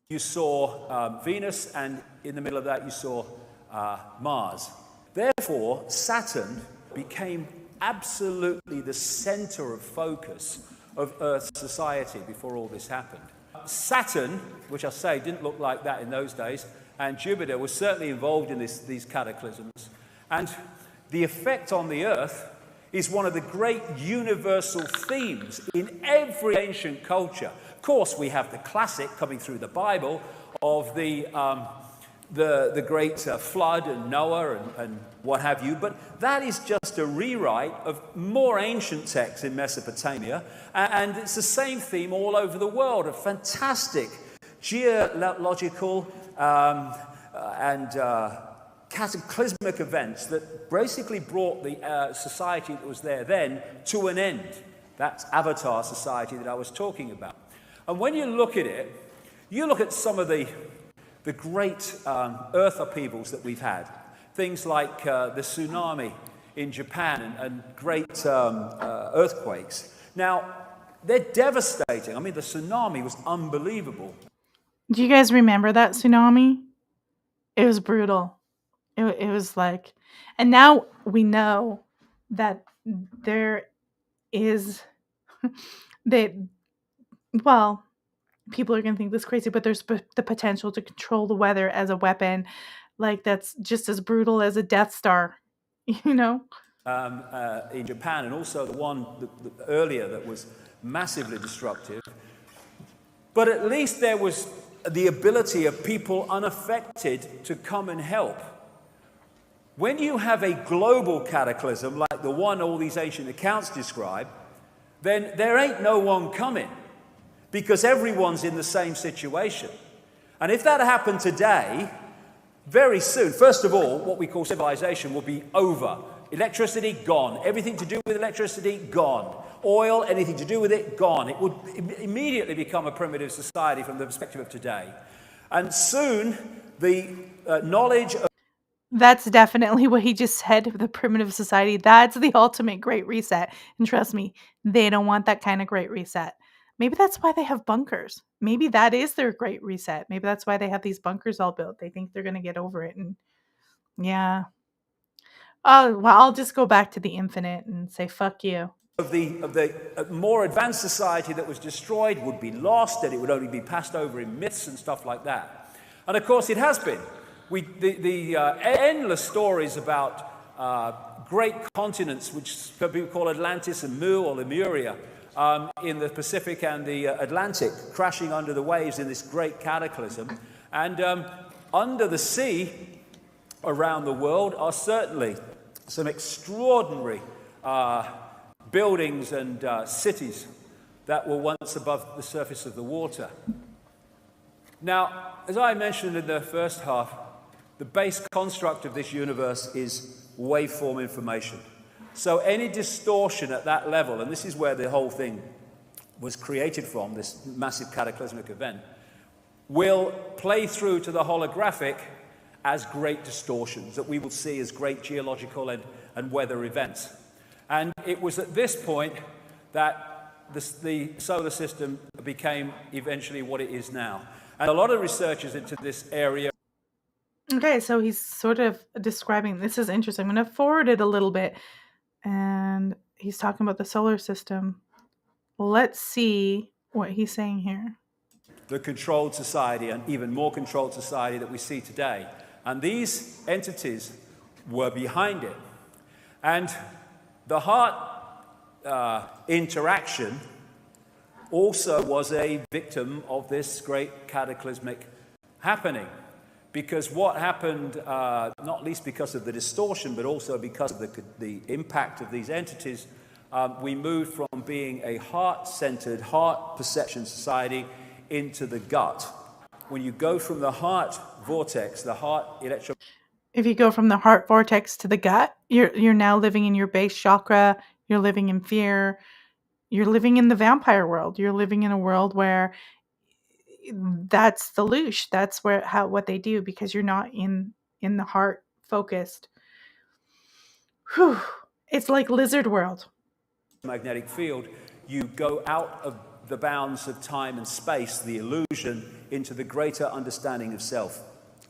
You saw Venus, and in the middle of that you saw Mars. Therefore, Saturn became absolutely the center of focus of Earth's society before all this happened. Saturn, which I say didn't look like that in those days, and Jupiter was certainly involved in these cataclysms. And the effect on the Earth is one of the great universal themes in every ancient culture. Of course, we have the classic coming through the Bible of the great flood and Noah and what have you, but that is just a rewrite of more ancient texts in Mesopotamia, and it's the same theme all over the world, a fantastic geological and cataclysmic events that basically brought the society that was there then to an end. That's Avatar society that I was talking about. And when you look at it, you look at some of the great earth upheavals that we've had, things like the tsunami in Japan and great earthquakes. Now, they're devastating. I mean, the tsunami was unbelievable. Do you guys remember that tsunami? It was brutal. It was like, and now we know that there is that, well, people are going to think this is crazy, but there's the potential to control the weather as a weapon. Like, that's just as brutal as a Death Star, you know? In Japan, and also the one earlier that was massively destructive. But at least there was the ability of people unaffected to come and help. When you have a global cataclysm like the one all these ancient accounts describe, then there ain't no one coming, because everyone's in the same situation. And if that happened today, very soon, first of all, what we call civilization will be over. Electricity, gone. Everything to do with electricity, gone. Oil, anything to do with it, gone. It would immediately become a primitive society from the perspective of today. And soon, the knowledge of... That's definitely what he just said, the primitive society. That's the ultimate great reset. And trust me, they don't want that kind of great reset. Maybe that's why they have bunkers. Maybe that is their great reset. Maybe that's why they have these bunkers all built. They think they're going to get over it. And yeah. Oh, well, I'll just go back to the infinite and say, fuck you. Of the more advanced society that was destroyed would be lost, and it would only be passed over in myths and stuff like that. And of course, it has been. The endless stories about great continents, which people call Atlantis and Mu or Lemuria, in the Pacific and the Atlantic, crashing under the waves in this great cataclysm. And under the sea around the world are certainly some extraordinary buildings and cities that were once above the surface of the water. Now, as I mentioned in the first half, the base construct of this universe is waveform information. So any distortion at that level, and this is where the whole thing was created from, this massive cataclysmic event, will play through to the holographic as great distortions that we will see as great geological and weather events. And it was at this point that the solar system became eventually what it is now. And a lot of researchers into this area... Okay, so he's sort of describing, this is interesting. I'm going to forward it a little bit. And he's talking about the solar system. Let's see what he's saying here. The controlled society, and even more controlled society that we see today. And these entities were behind it. And the heart interaction also was a victim of this great cataclysmic happening. Because what happened, not least because of the distortion, but also because of the impact of these entities, we moved from being a heart-centered, heart perception society into the gut. When you go from the heart vortex, the heart electro... If you go from the heart vortex to the gut, you're now living in your base chakra, you're living in fear, you're living in the vampire world. You're living in a world where that's the loosh. That's what they do, because you're not in the heart focused. Whew. It's like lizard world. Magnetic field, you go out of the bounds of time and space, the illusion, into the greater understanding of self.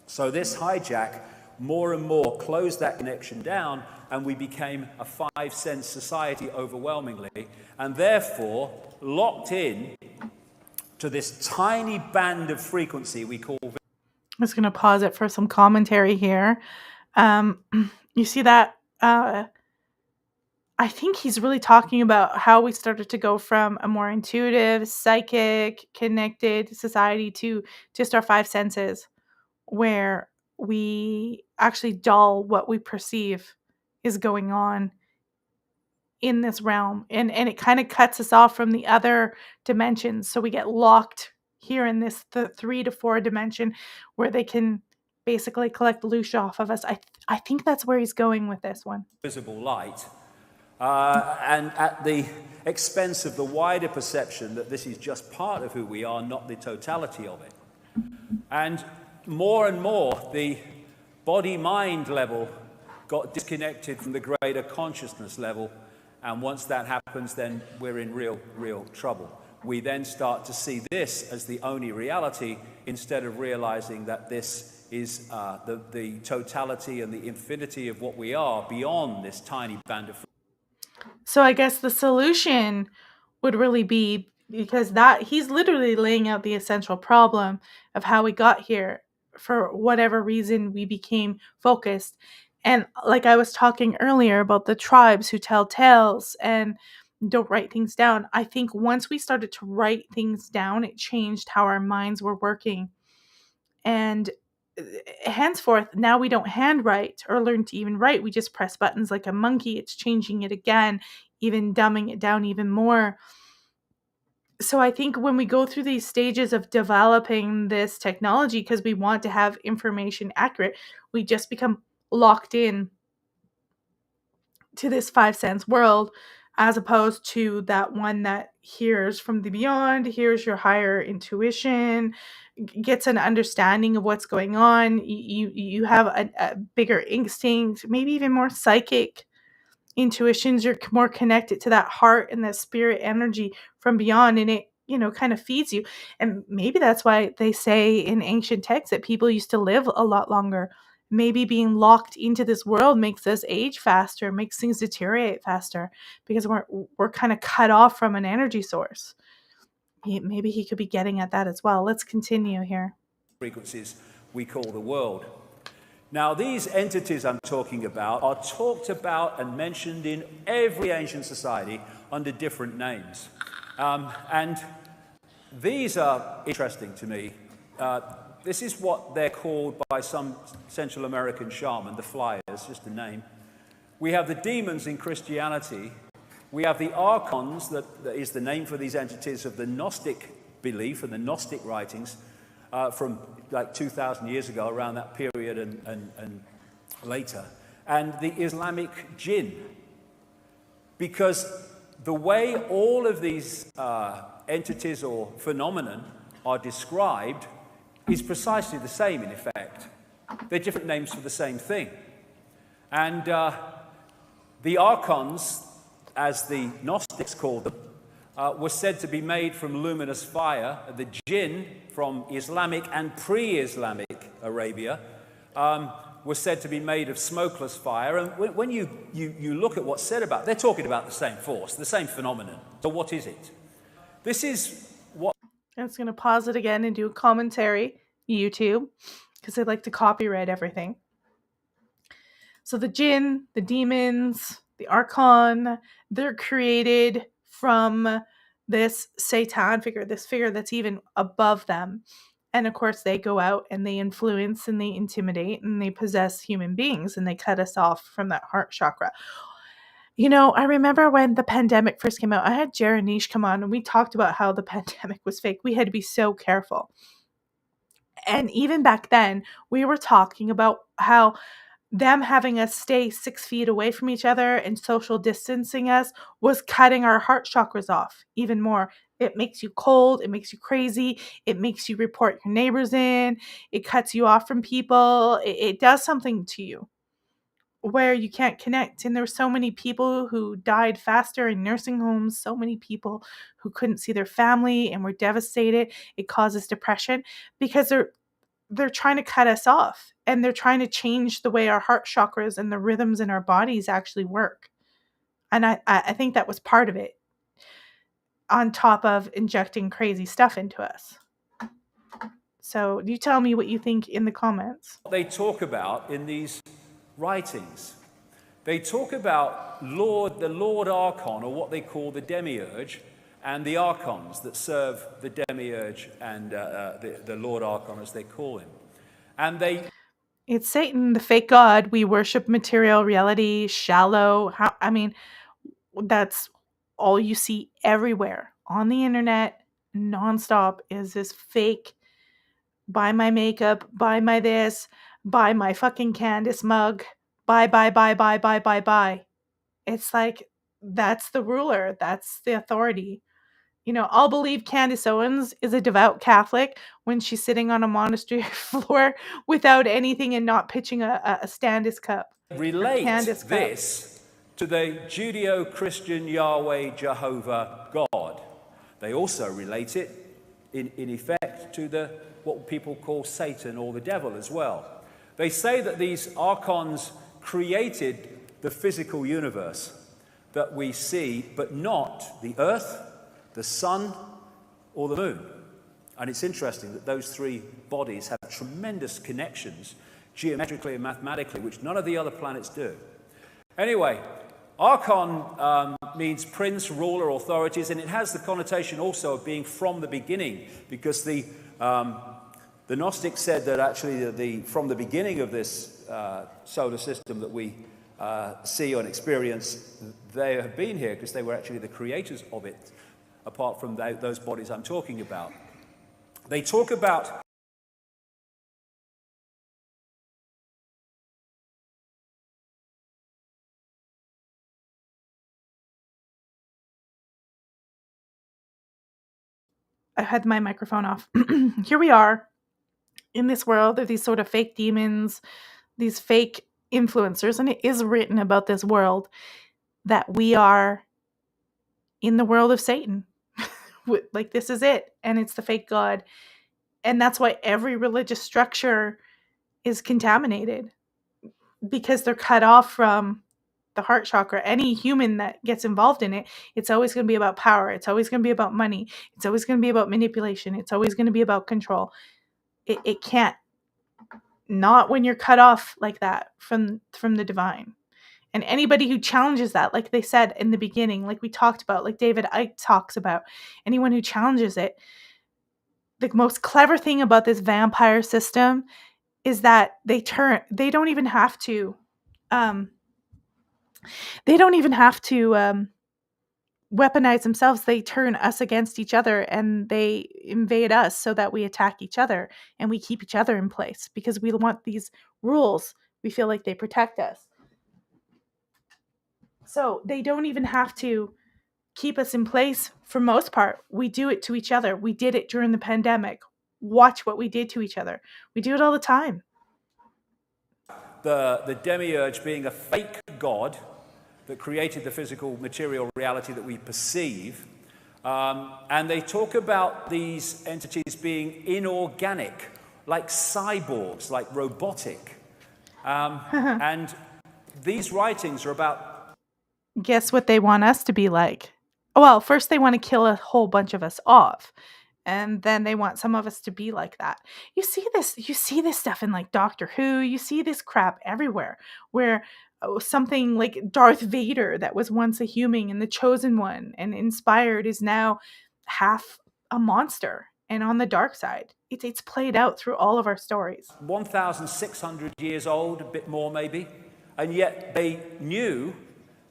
So this hijack more and more closed that connection down, and we became a five-sense society overwhelmingly, and therefore locked in to this tiny band of frequency we call. I'm just going to pause it for some commentary here. You see that? I think he's really talking about how we started to go from a more intuitive, psychic, connected society to just our five senses, where we actually dull what we perceive is going on in this realm, and it kind of cuts us off from the other dimensions, so we get locked here in this the 3 to 4 dimension, where they can basically collect loosh off of us. I think that's where he's going with this one. Visible light, and at the expense of the wider perception that this is just part of who we are, not the totality of it. And more, the body-mind level got disconnected from the greater consciousness level, and once that happens, then we're in real trouble. We then start to see this as the only reality, instead of realizing that this is the totality and the infinity of what we are beyond this tiny band of. So I guess the solution would really be, because that he's literally laying out the essential problem of how we got here. For whatever reason, we became focused. And like I was talking earlier about the tribes who tell tales and don't write things down, I think once we started to write things down, it changed how our minds were working. And henceforth, now we don't handwrite or learn to even write. We just press buttons like a monkey. It's changing it again, even dumbing it down even more. So I think when we go through these stages of developing this technology, because we want to have information accurate, we just become locked in to this five sense world, as opposed to that one that hears from the beyond, hears your higher intuition, gets an understanding of what's going on. You have a bigger instinct, maybe even more psychic intuitions. You're more connected to that heart and that spirit energy from beyond, and it kind of feeds you. And maybe that's why they say in ancient texts that people used to live a lot longer. Maybe being locked into this world makes us age faster, makes things deteriorate faster, because we're kind of cut off from an energy source. Maybe he could be getting at that as well. Let's continue here. Frequencies we call the world. Now, these entities I'm talking about are talked about and mentioned in every ancient society under different names. And these are interesting to me. This is what they're called by some Central American shaman, the flyers, just a name. We have the demons in Christianity. We have the archons, that is the name for these entities of the Gnostic belief and the Gnostic writings from like 2,000 years ago, around that period and later. And the Islamic jinn. Because the way all of these entities or phenomenon are described is precisely the same in effect. They're different names for the same thing. And the archons, as the Gnostics called them, were said to be made from luminous fire. The jinn from Islamic and pre-Islamic Arabia was said to be made of smokeless fire. And when you look at what's said about, they're talking about the same force, the same phenomenon. So what is it? This is what... I'm just going to pause it again and do a commentary, YouTube, because they like to copyright everything. So the jinn, the demons, the archon, they're created from this Satan figure, this figure that's even above them. And of course, they go out and they influence and they intimidate and they possess human beings, and they cut us off from that heart chakra. I remember when the pandemic first came out, I had Jeranish come on and we talked about how the pandemic was fake. We had to be so careful. And even back then, we were talking about how them having us stay 6 feet away from each other and social distancing us was cutting our heart chakras off even more. It makes you cold. It makes you crazy. It makes you report your neighbors in. It cuts you off from people. It does something to you where you can't connect. And there's so many people who died faster in nursing homes, so many people who couldn't see their family and were devastated. It causes depression because they're trying to cut us off, and they're trying to change the way our heart chakras and the rhythms in our bodies actually work. And I think that was part of it, on top of injecting crazy stuff into us. So you tell me what you think in the comments. They talk about in these writings. They talk about the Lord Archon, or what they call the demiurge, and the archons that serve the demiurge and the Lord Archon, as they call him. And It's Satan, the fake god. We worship material reality, shallow. That's all you see everywhere on the internet, nonstop, is this fake, buy my makeup, buy my this, buy my fucking Candace mug, buy. It's like, that's the ruler, that's the authority. I'll believe Candace Owens is a devout Catholic when she's sitting on a monastery floor without anything and not pitching a Standis cup or relate Candace cup. this to the Judeo-Christian Yahweh Jehovah God. They also relate it, in effect, to what people call Satan or the devil as well. They say that these archons created the physical universe that we see, but not the earth, the sun, or the moon. And it's interesting that those three bodies have tremendous connections geometrically and mathematically, which none of the other planets do. Anyway, Archon means prince, ruler, authorities, and it has the connotation also of being from the beginning, because the Gnostics said that actually from the beginning of this solar system that we see and experience, they have been here because they were actually the creators of it, apart from those bodies I'm talking about. They talk about I had my microphone off. Here we are in this world of these sort of fake demons, these fake influencers, and it is written about this world that we are in the world of Satan. Like, this is it, and it's the fake god. And that's why every religious structure is contaminated, because they're cut off from the heart chakra. Any human that gets involved in it, it's always going to be about power. It's always going to be about money. It's always going to be about manipulation. It's always going to be about control. It can't, not when you're cut off like that from the divine. And anybody who challenges that, like they said in the beginning, like we talked about, like David Icke talks about, anyone who challenges it, the most clever thing about this vampire system is that they don't even have to weaponize themselves. They turn us against each other, and they invade us so that we attack each other and we keep each other in place because we want these rules. We feel like they protect us. So they don't even have to keep us in place for most part. We do it to each other. We did it during the pandemic. Watch what we did to each other. We do it all the time. the demiurge being a fake god that created the physical material reality that we perceive. And they talk about these entities being inorganic, like cyborgs, like robotic. And these writings are about... Guess what they want us to be like? Well, first they want to kill a whole bunch of us off. And then they want some of us to be like that. You see this stuff in like Doctor Who. You see this crap everywhere where something like Darth Vader that was once a human and the chosen one and inspired is now half a monster and on the dark side. It's played out through all of our stories. 1,600 years old, a bit more maybe. And yet they knew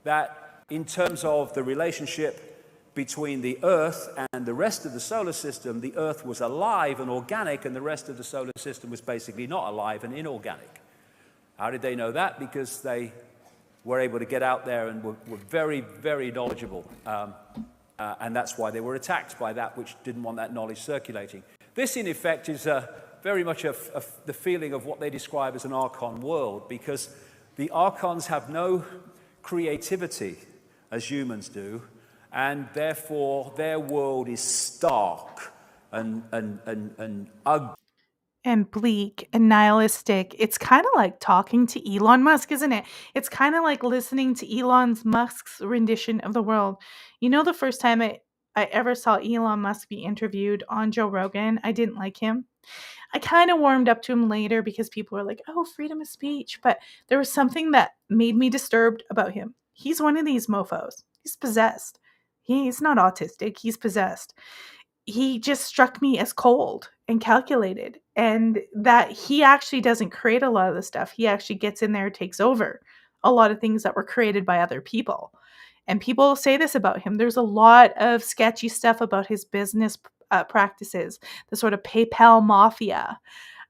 that in terms of the relationship between the Earth and the rest of the solar system, the Earth was alive and organic, and the rest of the solar system was basically not alive and inorganic. How did they know that? Because they were able to get out there and were very, very knowledgeable. And that's why they were attacked by that which didn't want that knowledge circulating. This, in effect, is very much the feeling of what they describe as an archon world, because the archons have no creativity as humans do, and therefore their world is stark and ugly. And bleak and nihilistic. It's kind of like talking to Elon Musk, isn't it? It's kind of like listening to Elon Musk's rendition of the world. You know, the first time I ever saw Elon Musk be interviewed on Joe Rogan, I didn't like him. I kind of warmed up to him later because people were like, oh, freedom of speech. But there was something that made me disturbed about him. He's one of these mofos. He's possessed. He's not autistic, he's possessed. He just struck me as cold and calculated, and that he actually doesn't create a lot of the stuff. He actually gets in there, takes over a lot of things that were created by other people. And people say this about him. There's a lot of sketchy stuff about his business practices, the sort of PayPal mafia.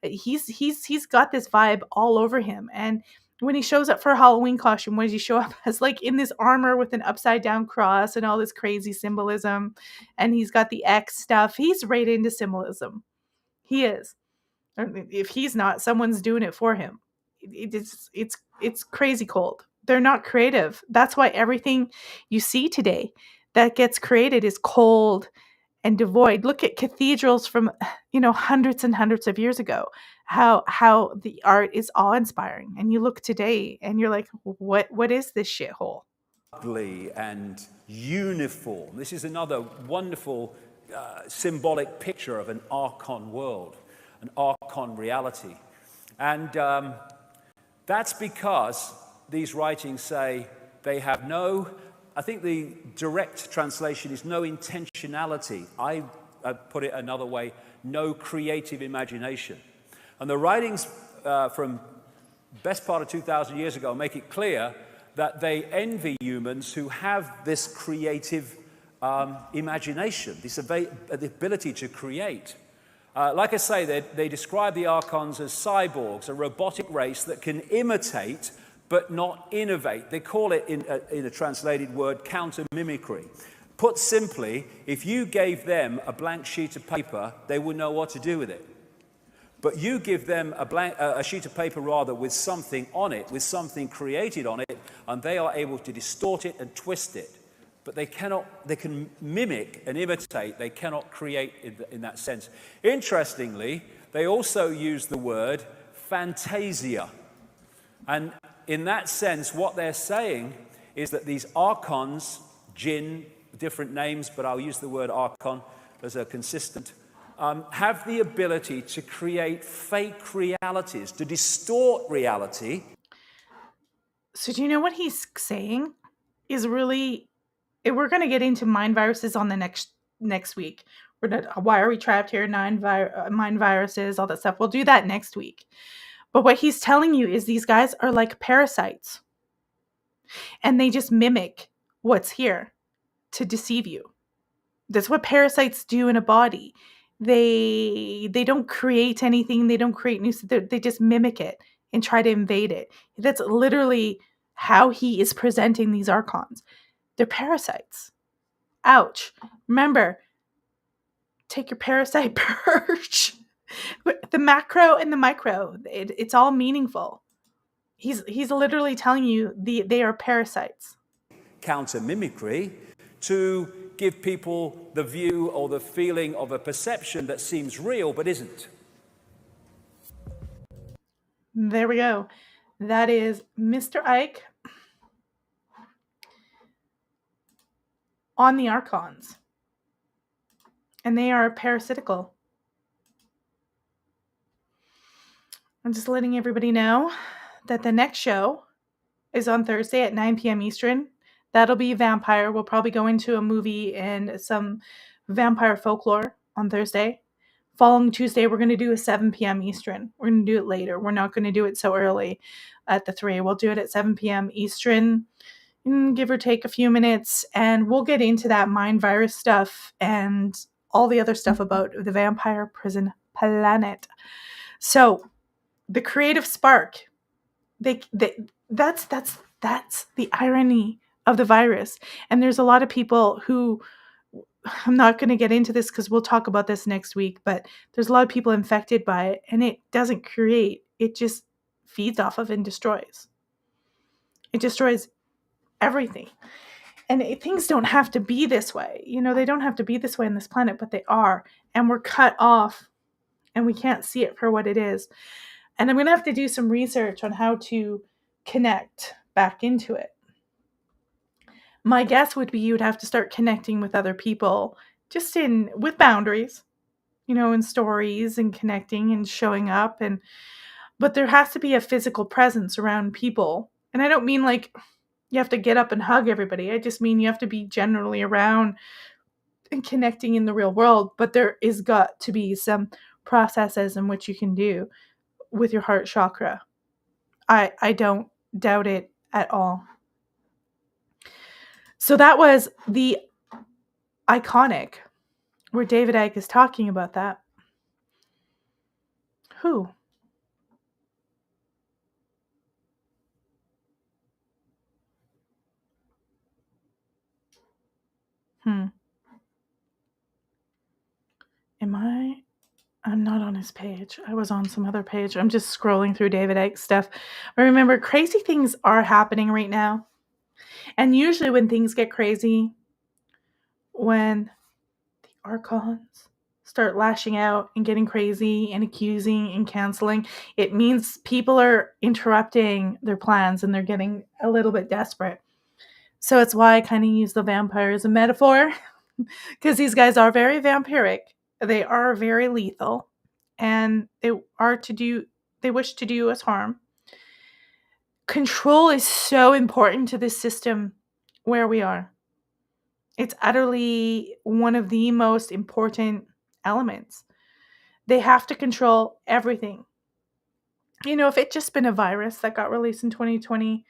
He's got this vibe all over him. And when he shows up for a Halloween costume, what does he show up as? Like in this armor with an upside down cross and all this crazy symbolism. And he's got the X stuff. He's right into symbolism. He is. If he's not, someone's doing it for him. It's crazy cold. They're not creative. That's why everything you see today that gets created is cold and devoid. Look at cathedrals from, hundreds and hundreds of years ago. How the art is awe-inspiring. And you look today and you're like, what is this shithole? And uniform. This is another wonderful symbolic picture of an archon world, an archon reality. And that's because these writings say they have no, I think the direct translation is no intentionality. I put it another way, no creative imagination. And the writings from best part of 2,000 years ago make it clear that they envy humans who have this creative imagination, this the ability to create. Like I say, they describe the archons as cyborgs, a robotic race that can imitate but not innovate. They call it, in a translated word, counter-mimicry. Put simply, if you gave them a blank sheet of paper, they would know what to do with it. But you give them a sheet of paper, rather, with something on it, with something created on it, and they are able to distort it and twist it. But they can mimic and imitate, they cannot create in that sense. Interestingly, they also use the word fantasia. And in that sense, what they're saying is that these archons, jinn, different names, but I'll use the word archon as a consistent, have the ability to create fake realities, to distort reality. So do you know what he's saying is really, we're going to get into mind viruses on the next week. Why are we trapped here? Mind viruses, all that stuff. We'll do that next week. But what he's telling you is these guys are like parasites. And they just mimic what's here to deceive you. That's what parasites do in a body. They don't create anything. They don't create new. They just mimic it and try to invade it. That's literally how he is presenting these archons. They're parasites. Ouch. Remember, take your parasite purge. The macro and the micro, it's all meaningful. He's literally telling you they are parasites. Counter mimicry to give people the view or the feeling of a perception that seems real but isn't. There we go. That is Mr. Ike on the archons. And they are parasitical. I'm just letting everybody know that the next show is on Thursday at 9 p.m. Eastern. That'll be vampire. We'll probably go into a movie and some vampire folklore on Thursday. Following Tuesday, we're going to do a 7 p.m. Eastern. We're going to do it later. We're not going to do it so early at the 3. We'll do it at 7 p.m. Eastern, give or take a few minutes, and we'll get into that mind virus stuff and all the other stuff about the vampire prison planet. So the creative spark, that's the irony of the virus. And there's a lot of people who I'm not going to get into this because we'll talk about this next week, but there's a lot of people infected by it, and it doesn't create, it just feeds off of and destroys. It destroys everything. And things don't have to be this way. They don't have to be this way on this planet, but they are. And we're cut off, and we can't see it for what it is. And I'm going to have to do some research on how to connect back into it. My guess would be you would have to start connecting with other people just with boundaries, in stories and connecting and showing up. But there has to be a physical presence around people. And I don't mean like you have to get up and hug everybody. I just mean you have to be generally around and connecting in the real world. But there is got to be some processes in which you can do with your heart chakra. I don't doubt it at all. So that was the iconic where David Icke is talking about that. Who? I'm not on his page. I was on some other page. I'm just scrolling through David Icke's stuff. But remember, crazy things are happening right now. And usually when things get crazy, when the archons start lashing out and getting crazy and accusing and canceling, it means people are interrupting their plans and they're getting a little bit desperate. So it's why I kind of use the vampire as a metaphor, because these guys are very vampiric. They are very lethal, and they wish to do us harm. Control is so important to this system where we are. It's utterly one of the most important elements. They have to control everything. If it just been a virus that got released in 2020,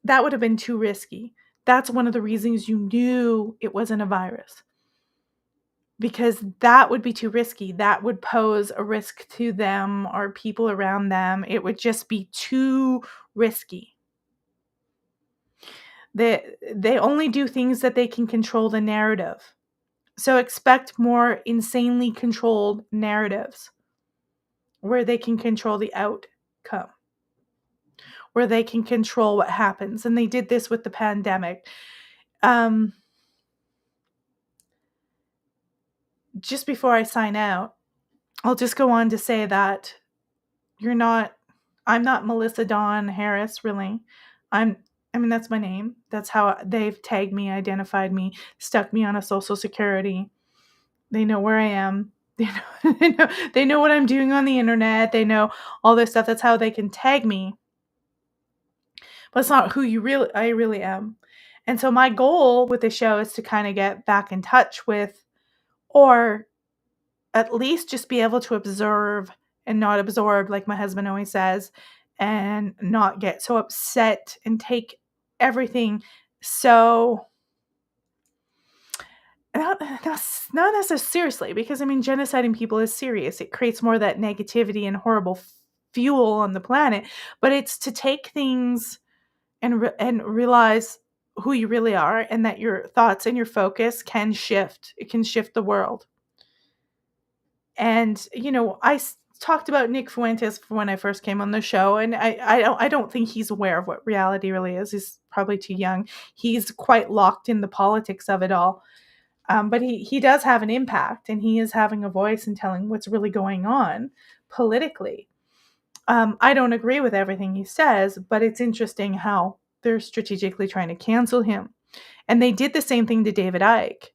that would have been too risky. That's one of the reasons you knew it wasn't a virus. Because that would be too risky. That would pose a risk to them or people around them. It would just be too risky. They only do things that they can control the narrative. So expect more insanely controlled narratives where they can control the outcome, where they can control what happens. And they did this with the pandemic. Just before I sign out, I'll just go on to say that I'm not Melissa Dawn Harris, really. That's my name. That's how they've tagged me, identified me, stuck me on a social security. They know where I am. They know what I'm doing on the internet. They know all this stuff. That's how they can tag me. But it's not who I really am. And so my goal with the show is to kind of get back in touch with, or at least just be able to observe and not absorb, like my husband always says, and not get so upset and take everything so not necessarily seriously, because genociding people is serious. It creates more of that negativity and horrible fuel on the planet. But it's to take things and realize who you really are, and that your thoughts and your focus can shift. It can shift the world. And I talked about Nick Fuentes when I first came on the show, and I don't think he's aware of what reality really is. He's probably too young. He's quite locked in the politics of it all. But he does have an impact, and he is having a voice and telling what's really going on politically. I don't agree with everything he says, but it's interesting how they're strategically trying to cancel him. And they did the same thing to David Icke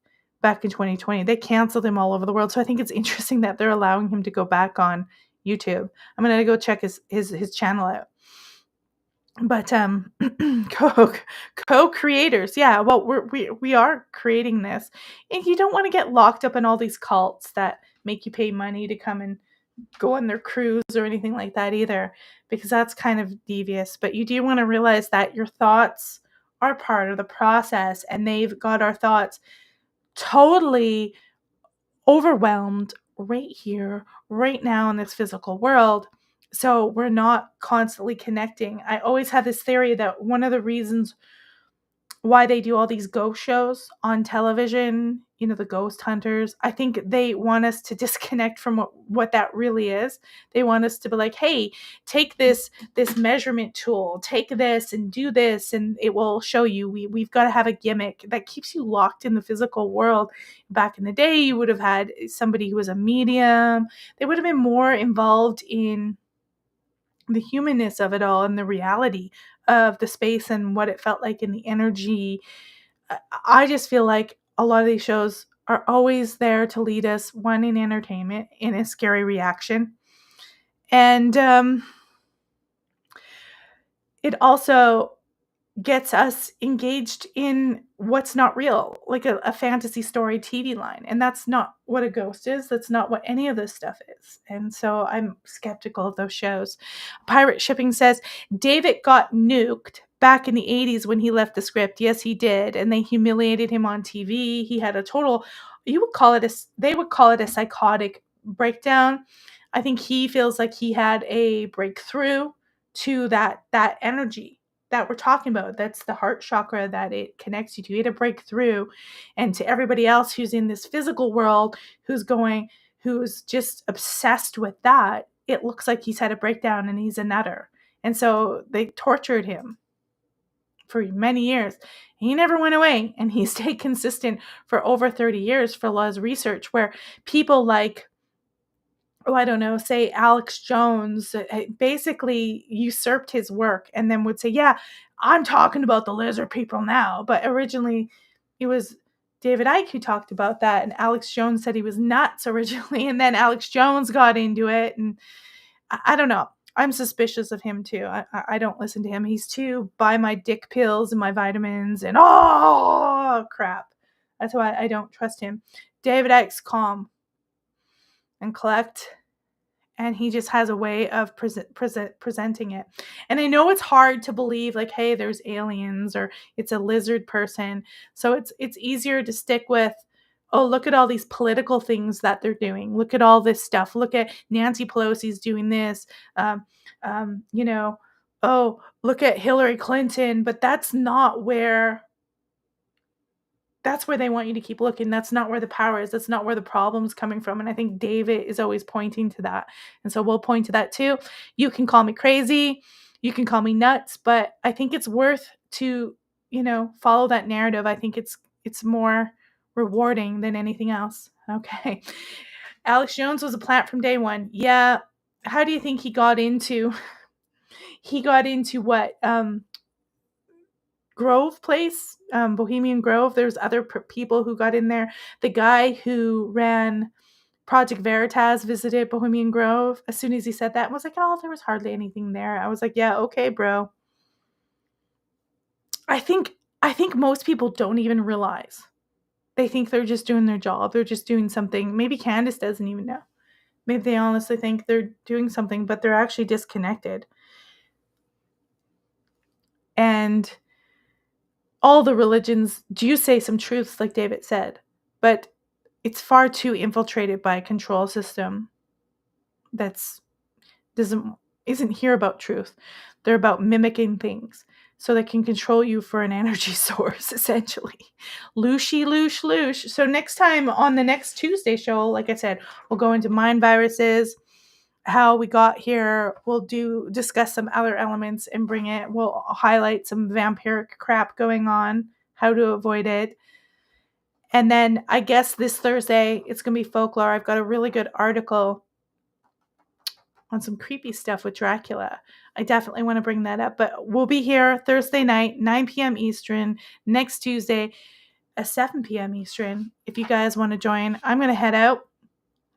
back in 2020. They canceled him all over the world. So I think it's interesting that they're allowing him to go back on YouTube. I'm going to go check his channel out. But co-creators, yeah. Well, we are creating this, and you don't want to get locked up in all these cults that make you pay money to come and go on their cruise or anything like that either, because that's kind of devious. But you do want to realize that your thoughts are part of the process, and they've got our thoughts totally overwhelmed right here, right now in this physical world. So we're not constantly connecting. I always have this theory that one of the reasons why they do all these ghost shows on television, the ghost hunters. I think they want us to disconnect from what that really is. They want us to be like, hey, take this measurement tool, take this and do this, and it will show you. We've got to have a gimmick that keeps you locked in the physical world. Back in the day, you would have had somebody who was a medium. They would have been more involved in the humanness of it all and the reality of the space and what it felt like in the energy. I just feel like a lot of these shows are always there to lead us, one, in entertainment, in a scary reaction. And it also gets us engaged in what's not real, like a fantasy story TV line. And that's not what a ghost is. That's not what any of this stuff is. And so I'm skeptical of those shows. Pirate Shipping says David got nuked back in the 80s when he left the script. Yes, he did. And they humiliated him on TV. He had a total, they would call it a psychotic breakdown. I think he feels like he had a breakthrough to that energy that we're talking about. That's the heart chakra that it connects you to. You had a breakthrough. And to everybody else who's in this physical world, who's just obsessed with that, it looks like he's had a breakdown and he's a nutter. And so they tortured him for many years. He never went away, and he stayed consistent for over 30 years for Law's research, where people like, I don't know, say Alex Jones basically usurped his work and then would say, yeah, I'm talking about the lizard people now. But originally it was David Icke who talked about that. And Alex Jones said he was nuts originally. And then Alex Jones got into it. And I don't know. I'm suspicious of him too. I don't listen to him. He's too buy my dick pills and my vitamins and crap. That's why I don't trust him. David Icke's calm and collect, and he just has a way of presenting it. And I know it's hard to believe, like, hey, there's aliens or it's a lizard person. So it's easier to stick with, oh, look at all these political things that they're doing. Look at all this stuff. Look at Nancy Pelosi's doing this. You know, oh, look at Hillary Clinton. But that's where they want you to keep looking. That's not where the power is. That's not where the problem's coming from. And I think David is always pointing to that. And so we'll point to that too. You can call me crazy. You can call me nuts, but I think it's worth to, follow that narrative. I think it's more rewarding than anything else. Okay. Alex Jones was a plant from day one. Yeah. How do you think he got into what? Grove Place, Bohemian Grove. There's other people who got in there. The guy who ran Project Veritas visited Bohemian Grove. As soon as he said that, I was like, oh, there was hardly anything there. I was like, yeah, okay, bro. I think most people don't even realize. They think they're just doing their job. They're just doing something. Maybe Candace doesn't even know. Maybe they honestly think they're doing something, but they're actually disconnected. And all the religions do say some truths, like David said, but it's far too infiltrated by a control system that's isn't here about truth. They're about mimicking things so they can control you for an energy source, essentially. Looshy, loosh. So next time on the next Tuesday show, like I said, we'll go into mind viruses, how we got here. We'll discuss some other elements and we'll highlight some vampiric crap going on, how to avoid it. And then I guess this Thursday, it's going to be folklore. I've got a really good article on some creepy stuff with Dracula. I definitely want to bring that up. But we'll be here Thursday night, 9 p.m. Eastern, next Tuesday at 7 p.m. Eastern. If you guys want to join, I'm going to head out.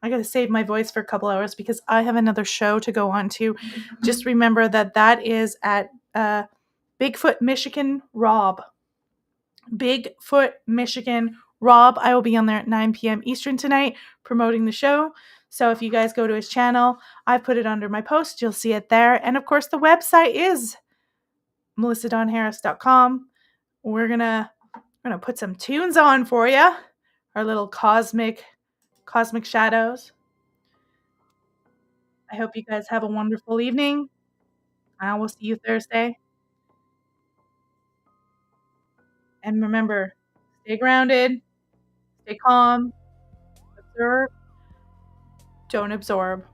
I got to save my voice for a couple hours because I have another show to go on to. Just remember that is at Bigfoot, Michigan, Rob. Bigfoot, Michigan, Rob. I will be on there at 9 p.m. Eastern tonight promoting the show. So if you guys go to his channel, I put it under my post. You'll see it there. And of course, the website is melissadonharris.com. We're gonna put some tunes on for you. Our little cosmic shadows. I hope you guys have a wonderful evening. I will see you Thursday. And remember, stay grounded, stay calm, observe, don't absorb.